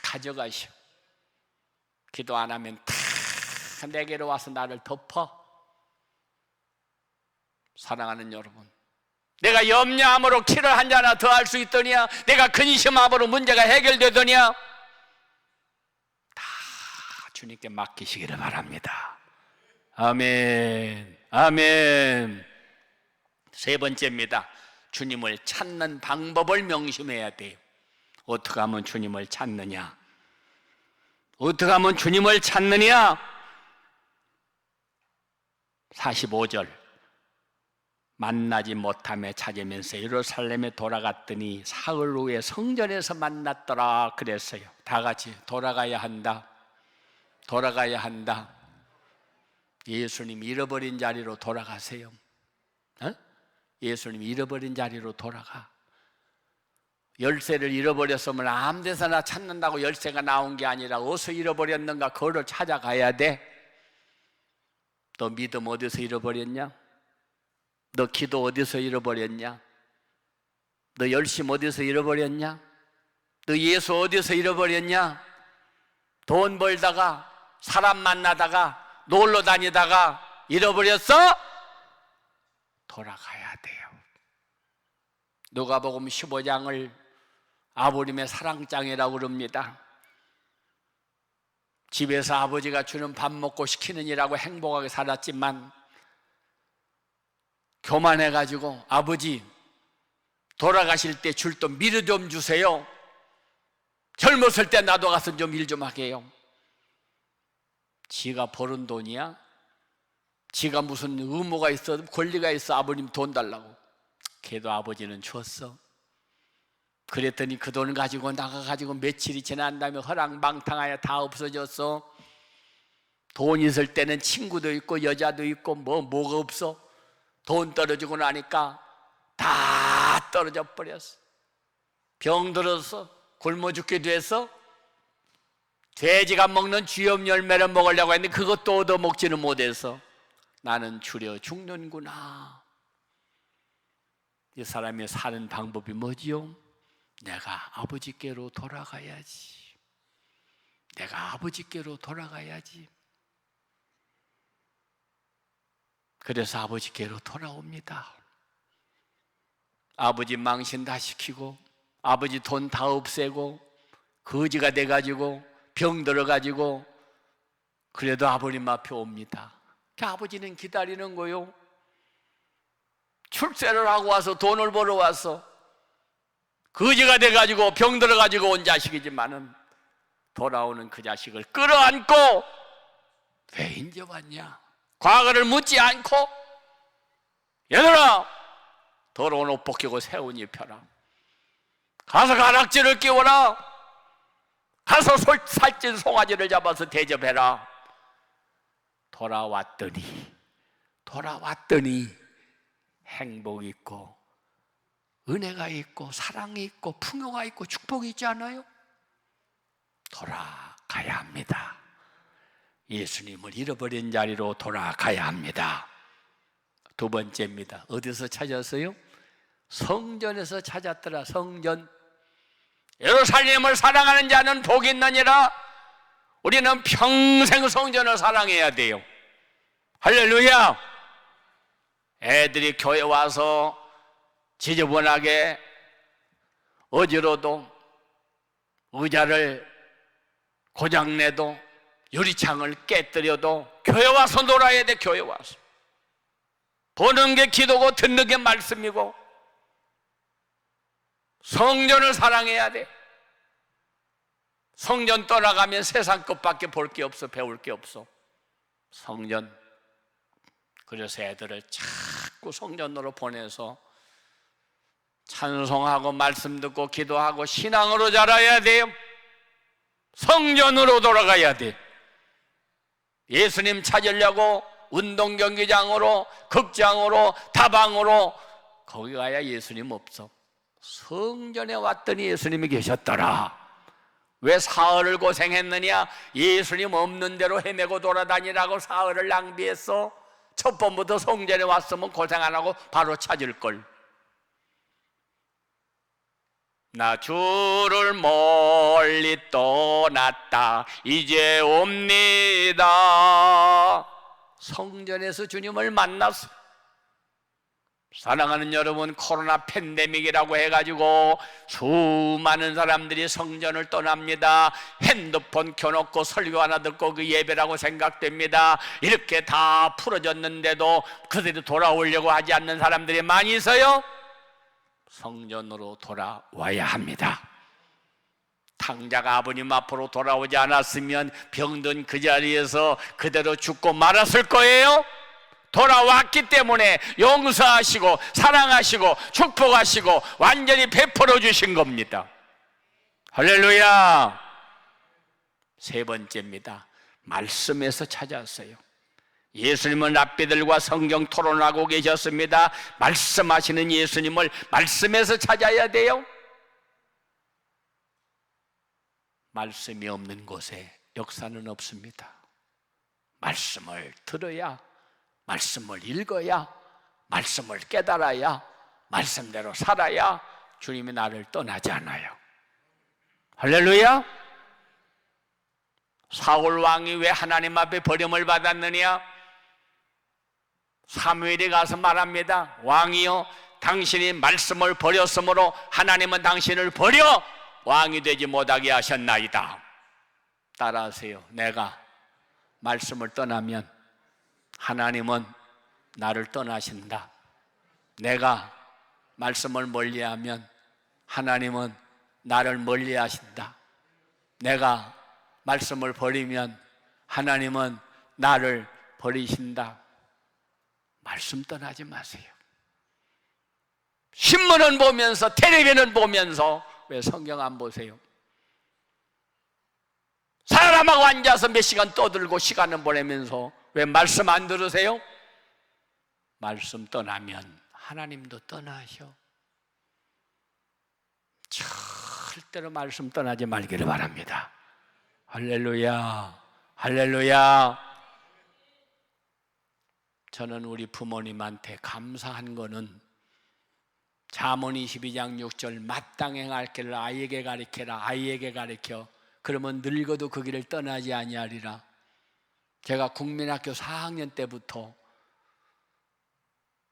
가져가시오. 기도 안 하면 다 내게로 와서 나를 덮어. 사랑하는 여러분, 내가 염려함으로 키를 한 잔 더 할 수 있더냐? 내가 근심함으로 문제가 해결되더냐? 다 주님께 맡기시기를 바랍니다. 아멘. 아멘. 세 번째입니다. 주님을 찾는 방법을 명심해야 돼요. 어떻게 하면 주님을 찾느냐? 어떻게 하면 주님을 찾느냐? 45절 만나지 못함에 찾으면서 예루살렘에 돌아갔더니 사흘 후에 성전에서 만났더라 그랬어요. 다 같이 돌아가야 한다. 돌아가야 한다. 예수님 잃어버린 자리로 돌아가세요. 예수님 잃어버린 자리로 돌아가. 열쇠를 잃어버렸으면 아무 데서나 찾는다고 열쇠가 나온 게 아니라 어디서 잃어버렸는가 그거를 찾아가야 돼. 너 믿음 어디서 잃어버렸냐? 너 기도 어디서 잃어버렸냐? 너 열심 어디서 잃어버렸냐? 너 예수 어디서 잃어버렸냐? 돈 벌다가 사람 만나다가 놀러 다니다가 잃어버렸어? 돌아가야 돼요. 누가복음 15장을 아버님의 사랑장이라고 그럽니다. 집에서 아버지가 주는 밥 먹고 시키는 일하고 행복하게 살았지만 교만해가지고 아버지 돌아가실 때 줄 돈 미리 좀 주세요. 젊었을 때 나도 가서 좀 일 좀 하게 해요. 지가 벌은 돈이야? 지가 무슨 의무가 있어 권리가 있어 아버님 돈 달라고. 걔도 아버지는 줬어. 그랬더니 그 돈을 가지고 나가가지고 며칠이 지난 다음에 허랑방탕하여 다 없어졌어. 돈 있을 때는 친구도 있고 여자도 있고 뭐가 없어. 돈 떨어지고 나니까 다 떨어져 버렸어. 병들어서 굶어 죽게 됐어. 돼지가 먹는 쥐염 열매를 먹으려고 했는데 그것도 얻어먹지는 못해서 나는 줄여 죽는구나. 이 사람이 사는 방법이 뭐지요? 내가 아버지께로 돌아가야지. 내가 아버지께로 돌아가야지. 그래서 아버지께로 돌아옵니다. 아버지 망신 다 시키고 아버지 돈 다 없애고 거지가 돼가지고 병 들어가지고 그래도 아버님 앞에 옵니다. 그 아버지는 기다리는 거요. 출세를 하고 와서 돈을 벌어 와서 거지가 돼가지고 병 들어가지고 온 자식이지만은 돌아오는 그 자식을 끌어안고 왜 인제 왔냐? 과거를 묻지 않고 얘들아 더러운 옷 벗기고 새 옷 입혀라. 가서 가락지를 끼워라. 가서 살찐 송아지를 잡아서 대접해라. 돌아왔더니 행복이 있고 은혜가 있고 사랑이 있고 풍요가 있고 축복이 있지 않아요? 돌아가야 합니다. 예수님을 잃어버린 자리로 돌아가야 합니다. 두 번째입니다. 어디서 찾았어요? 성전에서 찾았더라. 성전. 예루살렘을 사랑하는 자는 복이 있느니라. 우리는 평생 성전을 사랑해야 돼요. 할렐루야. 애들이 교회 와서 지저분하게 어지러도 의자를 고장내도 유리창을 깨뜨려도 교회 와서 놀아야 돼. 교회 와서 보는 게 기도고 듣는 게 말씀이고 성전을 사랑해야 돼. 성전 떠나가면 세상 것밖에 볼 게 없어. 배울 게 없어. 성전. 그래서 애들을 자꾸 성전으로 보내서 찬송하고 말씀 듣고 기도하고 신앙으로 자라야 돼요. 성전으로 돌아가야 돼. 예수님 찾으려고 운동 경기장으로 극장으로 다방으로 거기 가야 예수님 없어. 성전에 왔더니 예수님이 계셨더라. 왜 사흘을 고생했느냐? 예수님 없는 대로 헤매고 돌아다니라고 사흘을 낭비했어. 첫 번부터 성전에 왔으면 고생 안 하고 바로 찾을걸. 나 주를 멀리 떠났다 이제 옵니다. 성전에서 주님을 만났어. 사랑하는 여러분, 코로나 팬데믹이라고 해가지고 수많은 사람들이 성전을 떠납니다. 핸드폰 켜놓고 설교 하나 듣고 그 예배라고 생각됩니다. 이렇게 다 풀어졌는데도 그들이 돌아오려고 하지 않는 사람들이 많이 있어요. 성전으로 돌아와야 합니다. 탕자가 아버님 앞으로 돌아오지 않았으면 병든 그 자리에서 그대로 죽고 말았을 거예요. 돌아왔기 때문에 용서하시고 사랑하시고 축복하시고 완전히 베풀어 주신 겁니다. 할렐루야. 세 번째입니다. 말씀에서 찾았어요. 예수님은 랍비들과 성경 토론하고 계셨습니다. 말씀하시는 예수님을 말씀에서 찾아야 돼요. 말씀이 없는 곳에 역사는 없습니다. 말씀을 들어야, 말씀을 읽어야, 말씀을 깨달아야, 말씀대로 살아야 주님이 나를 떠나지 않아요. 할렐루야. 사울 왕이 왜 하나님 앞에 버림을 받았느냐? 사무엘이 가서 말합니다. 왕이여, 당신이 말씀을 버렸으므로 하나님은 당신을 버려 왕이 되지 못하게 하셨나이다. 따라하세요. 내가 말씀을 떠나면 하나님은 나를 떠나신다. 내가 말씀을 멀리하면 하나님은 나를 멀리하신다. 내가 말씀을 버리면 하나님은 나를 버리신다. 말씀 떠나지 마세요. 신문은 보면서, 텔레비는 보면서 왜 성경 안 보세요? 사람하고 앉아서 몇 시간 떠들고 시간을 보내면서 왜 말씀 안 들으세요? 말씀 떠나면 하나님도 떠나셔. 절대로 말씀 떠나지 말기를 바랍니다. 할렐루야, 할렐루야. 저는 우리 부모님한테 감사한 거는 잠언 22장 6절 마땅히 행할 길을 아이에게 가르쳐라. 아이에게 가르쳐 그러면 늙어도 그 길을 떠나지 아니하리라. 제가 국민학교 4학년 때부터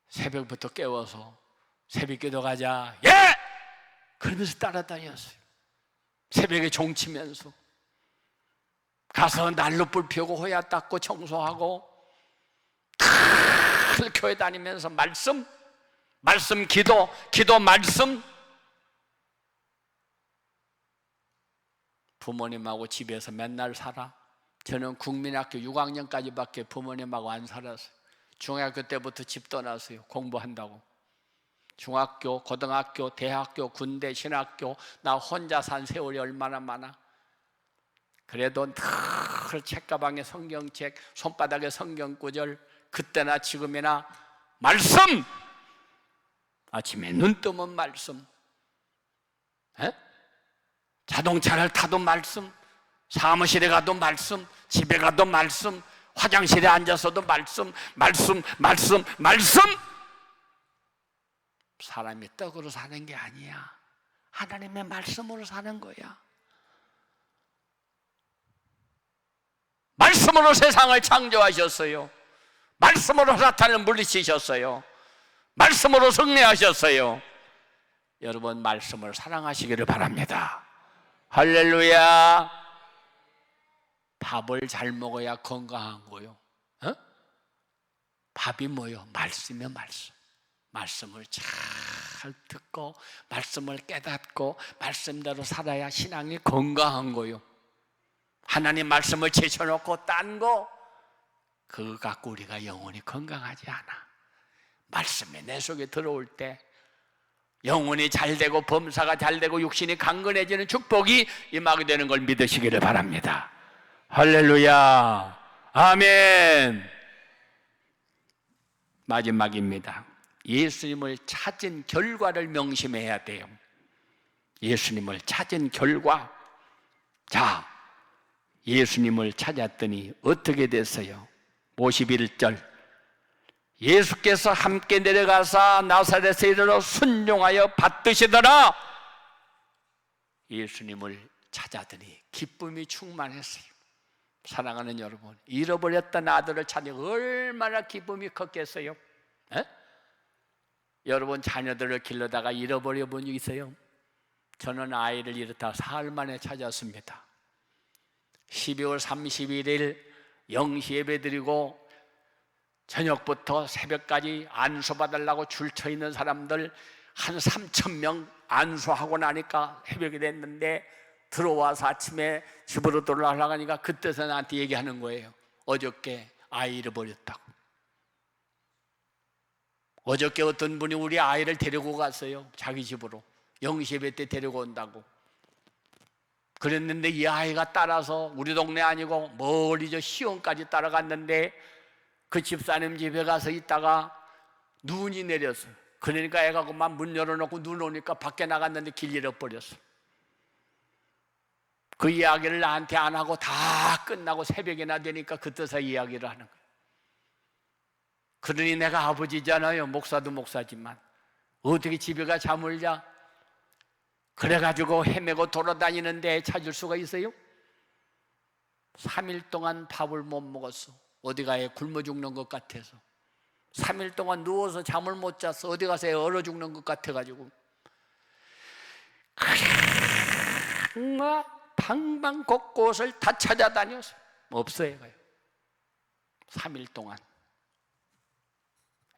새벽부터 깨워서 새벽기도 가자, 예! 그러면서 따라다녔어요. 새벽에 종치면서 가서 난로불 피우고 호야 닦고 청소하고 늘 교회 다니면서 말씀 기도 말씀. 부모님하고 집에서 맨날 살아. 저는 국민학교 6학년까지밖에 부모님하고 안 살았어요. 중학교 때부터 집 떠났어요. 공부한다고. 중학교, 고등학교, 대학교, 군대, 신학교, 나 혼자 산 세월이 얼마나 많아. 그래도 늘 책가방에 성경책, 손바닥에 성경구절, 그때나 지금이나 말씀! 아침에 눈 뜨면 말씀. 에? 자동차를 타도 말씀, 사무실에 가도 말씀, 집에 가도 말씀, 화장실에 앉아서도 말씀. 사람이 떡으로 사는 게 아니야. 하나님의 말씀으로 사는 거야. 말씀으로 세상을 창조하셨어요. 말씀으로 사탄을 물리치셨어요. 말씀으로 승리하셨어요. 여러분, 말씀을 사랑하시기를 바랍니다. 할렐루야. 밥을 잘 먹어야 건강한 거요. 어? 밥이 뭐요? 말씀이요, 말씀. 말씀을 잘 듣고 말씀을 깨닫고 말씀대로 살아야 신앙이 건강한 거요. 하나님 말씀을 제쳐놓고 딴 거 그거 갖고 우리가 영혼이 건강하지 않아. 말씀이 내 속에 들어올 때 영혼이 잘되고 범사가 잘되고 육신이 강건해지는 축복이 임하게 되는 걸 믿으시기를 바랍니다. 할렐루야. 아멘. 마지막입니다. 예수님을 찾은 결과를 명심해야 돼요. 예수님을 찾은 결과. 자, 예수님을 찾았더니 어떻게 됐어요? 51절. 예수께서 함께 내려가사 나사렛에 이르러 순종하여 받드시더라. 예수님을 찾았더니 기쁨이 충만했어요. 사랑하는 여러분, 잃어버렸던 아들을 찾니 얼마나 기쁨이 컸겠어요? 에? 여러분, 자녀들을 길러다가 잃어버려 본 적 있어요? 저는 아이를 잃었다 사흘 만에 찾았습니다. 12월 31일 0시 예배 드리고 저녁부터 새벽까지 안수받으려고 줄쳐 있는 사람들 한 3,000명 안수하고 나니까 새벽이 됐는데 들어와서 아침에 집으로 돌아가니까 그때서 나한테 얘기하는 거예요. 어저께 아이 잃어버렸다고. 어저께 어떤 분이 우리 아이를 데리고 갔어요. 자기 집으로 0시에 때 데리고 온다고. 그랬는데 이 아이가 따라서 우리 동네 아니고 멀리 저 시원까지 따라갔는데 그 집사님 집에 가서 있다가 눈이 내렸어. 그러니까 애가 그만 문 열어놓고 눈 오니까 밖에 나갔는데 길 잃어버렸어. 그 이야기를 나한테 안 하고 다 끝나고 새벽이나 되니까 그때서 이야기를 하는 거예요. 그러니 내가 아버지잖아요. 목사도 목사지만 어떻게 집에 가 잠을 자? 그래가지고 헤매고 돌아다니는데 찾을 수가 있어요? 3일 동안 밥을 못 먹었어. 어디 가에 굶어 죽는 것 같아서. 3일 동안 누워서 잠을 못 잤어. 어디 가서 얼어 죽는 것 같아가지고. 정말 방방 곳곳을 다 찾아다녀서 없어요. 3일 동안.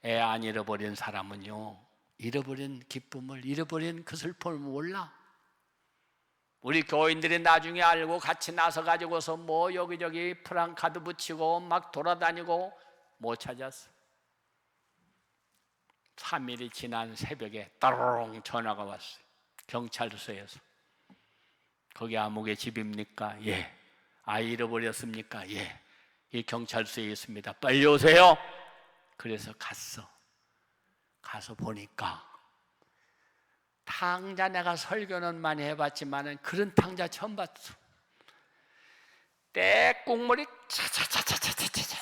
애 안 잃어버린 사람은요, 잃어버린 기쁨을, 잃어버린 그 슬픔을 몰라. 우리 교인들이 나중에 알고 같이 나서 가지고서 뭐 여기저기 프랑카드 붙이고 막 돌아다니고 못 찾았어. 3일이 지난 새벽에 따롱 전화가 왔어요. 경찰서에서. 거기 아무개 집입니까? 예. 아이 잃어버렸습니까? 예. 이 경찰서에 있습니다. 빨리 오세요. 그래서 갔어. 가서 보니까 탕자, 내가 설교는 많이 해봤지만 그런 탕자 처음 봤어. 떼국물이 차차차차차차차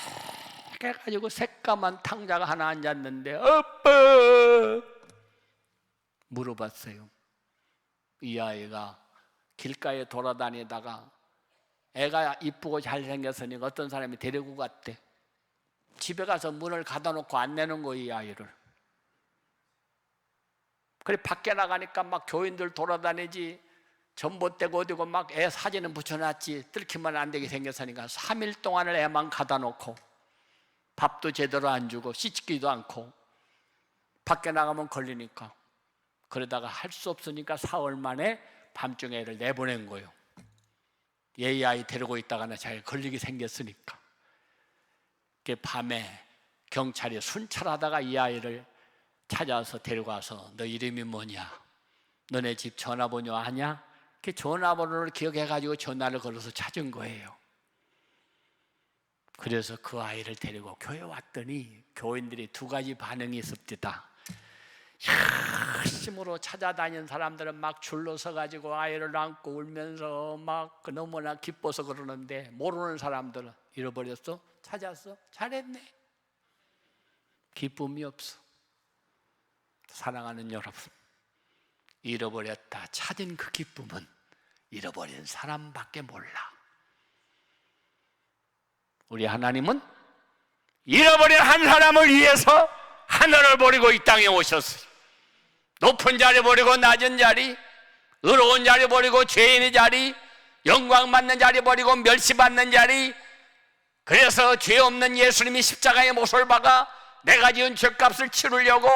해가지고 새까만 탕자가 하나 앉았는데 아빠 물어봤어요. 이 아이가 길가에 돌아다니다가 애가 이쁘고 잘생겼으니까 어떤 사람이 데리고 갔대. 집에 가서 문을 닫아놓고 안 내는 거예요, 이 아이를. 그래 밖에 나가니까 막 교인들 돌아다니지, 전봇대고 어디고 막 애 사진은 붙여놨지, 뜯기만 안 되게 생겼으니까 3일 동안을 애만 가다 놓고 밥도 제대로 안 주고 씻기도 않고 밖에 나가면 걸리니까, 그러다가 할 수 없으니까 사흘 만에 밤중에 애를 내보낸 거예요. 얘 아이 데리고 있다가는 자기가 걸리게 생겼으니까. 밤에 경찰이 순찰하다가 이 아이를 찾아서 데려가서 너 이름이 뭐냐? 너네 집 전화번호 아냐? 그 전화번호를 기억해가지고 전화를 걸어서 찾은 거예요. 그래서 그 아이를 데리고 교회 왔더니 교인들이 두 가지 반응이 있었다. 열심으로 찾아다니는 사람들은 막 줄로 서가지고 아이를 안고 울면서 막 너무나 기뻐서 그러는데, 모르는 사람들은 잃어버렸어? 찾았어? 잘했네. 기쁨이 없어. 사랑하는 여러분, 잃어버렸다 찾은 그 기쁨은 잃어버린 사람밖에 몰라. 우리 하나님은 잃어버린 한 사람을 위해서 하늘을 버리고 이 땅에 오셨어요. 높은 자리 버리고 낮은 자리, 의로운 자리 버리고 죄인의 자리, 영광 받는 자리 버리고 멸시받는 자리. 그래서 죄 없는 예수님이 십자가의 못을 박아 내가 지은 죄값을 치르려고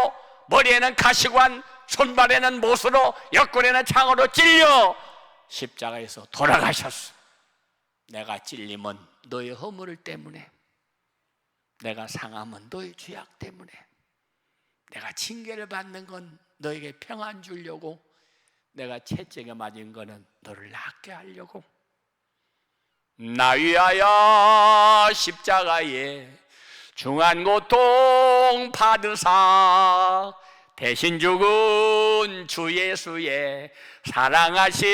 머리에는 가시관, 손발에는 못으로, 옆구리에는 창으로 찔려 십자가에서 돌아가셨어. 내가 찔림은 너의 허물 때문에, 내가 상함은 너의 죄악 때문에, 내가 징계를 받는 건 너에게 평안 주려고, 내가 채찍에 맞은 거는 너를 낫게 하려고. 나 위하여 십자가에 중한 고통 받으사 대신 죽은 주 예수의 사랑하신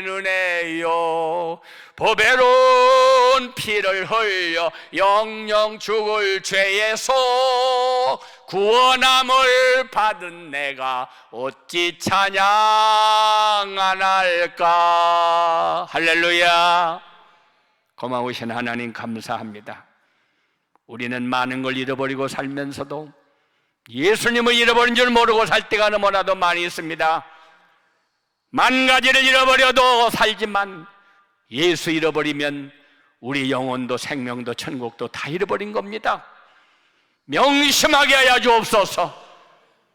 은혜요, 보배로운 피를 흘려 영영 죽을 죄에서 구원함을 받은 내가 어찌 찬양 안 할까. 할렐루야. 고마우신 하나님 감사합니다. 우리는 많은 걸 잃어버리고 살면서도 예수님을 잃어버린 줄 모르고 살 때가 너무나도 많이 있습니다. 만 가지를 잃어버려도 살지만 예수 잃어버리면 우리 영혼도 생명도 천국도 다 잃어버린 겁니다. 명심하게 하여 주옵소서.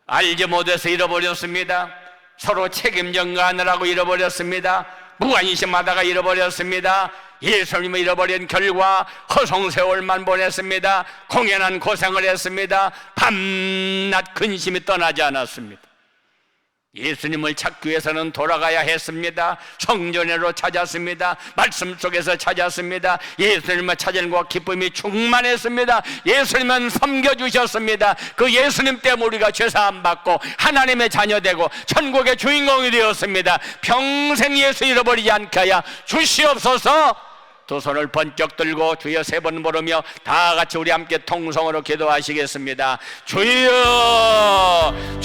알지 못해서 잃어버렸습니다. 서로 책임 전가하느라고 잃어버렸습니다. 무관심하다가 잃어버렸습니다. 예수님을 잃어버린 결과 허송세월만 보냈습니다. 공연한 고생을 했습니다. 밤낮 근심이 떠나지 않았습니다. 예수님을 찾기 위해서는 돌아가야 했습니다. 성전으로 찾았습니다. 말씀 속에서 찾았습니다. 예수님을 찾은 것과 기쁨이 충만했습니다. 예수님은 섬겨주셨습니다. 그 예수님 때문에 우리가 죄사함 받고 하나님의 자녀되고 천국의 주인공이 되었습니다. 평생 예수 잃어버리지 않게 하여 주시옵소서. 두 손을 번쩍 들고 주여 세 번 부르며 다 같이 우리 함께 통성으로 기도하시겠습니다. 주여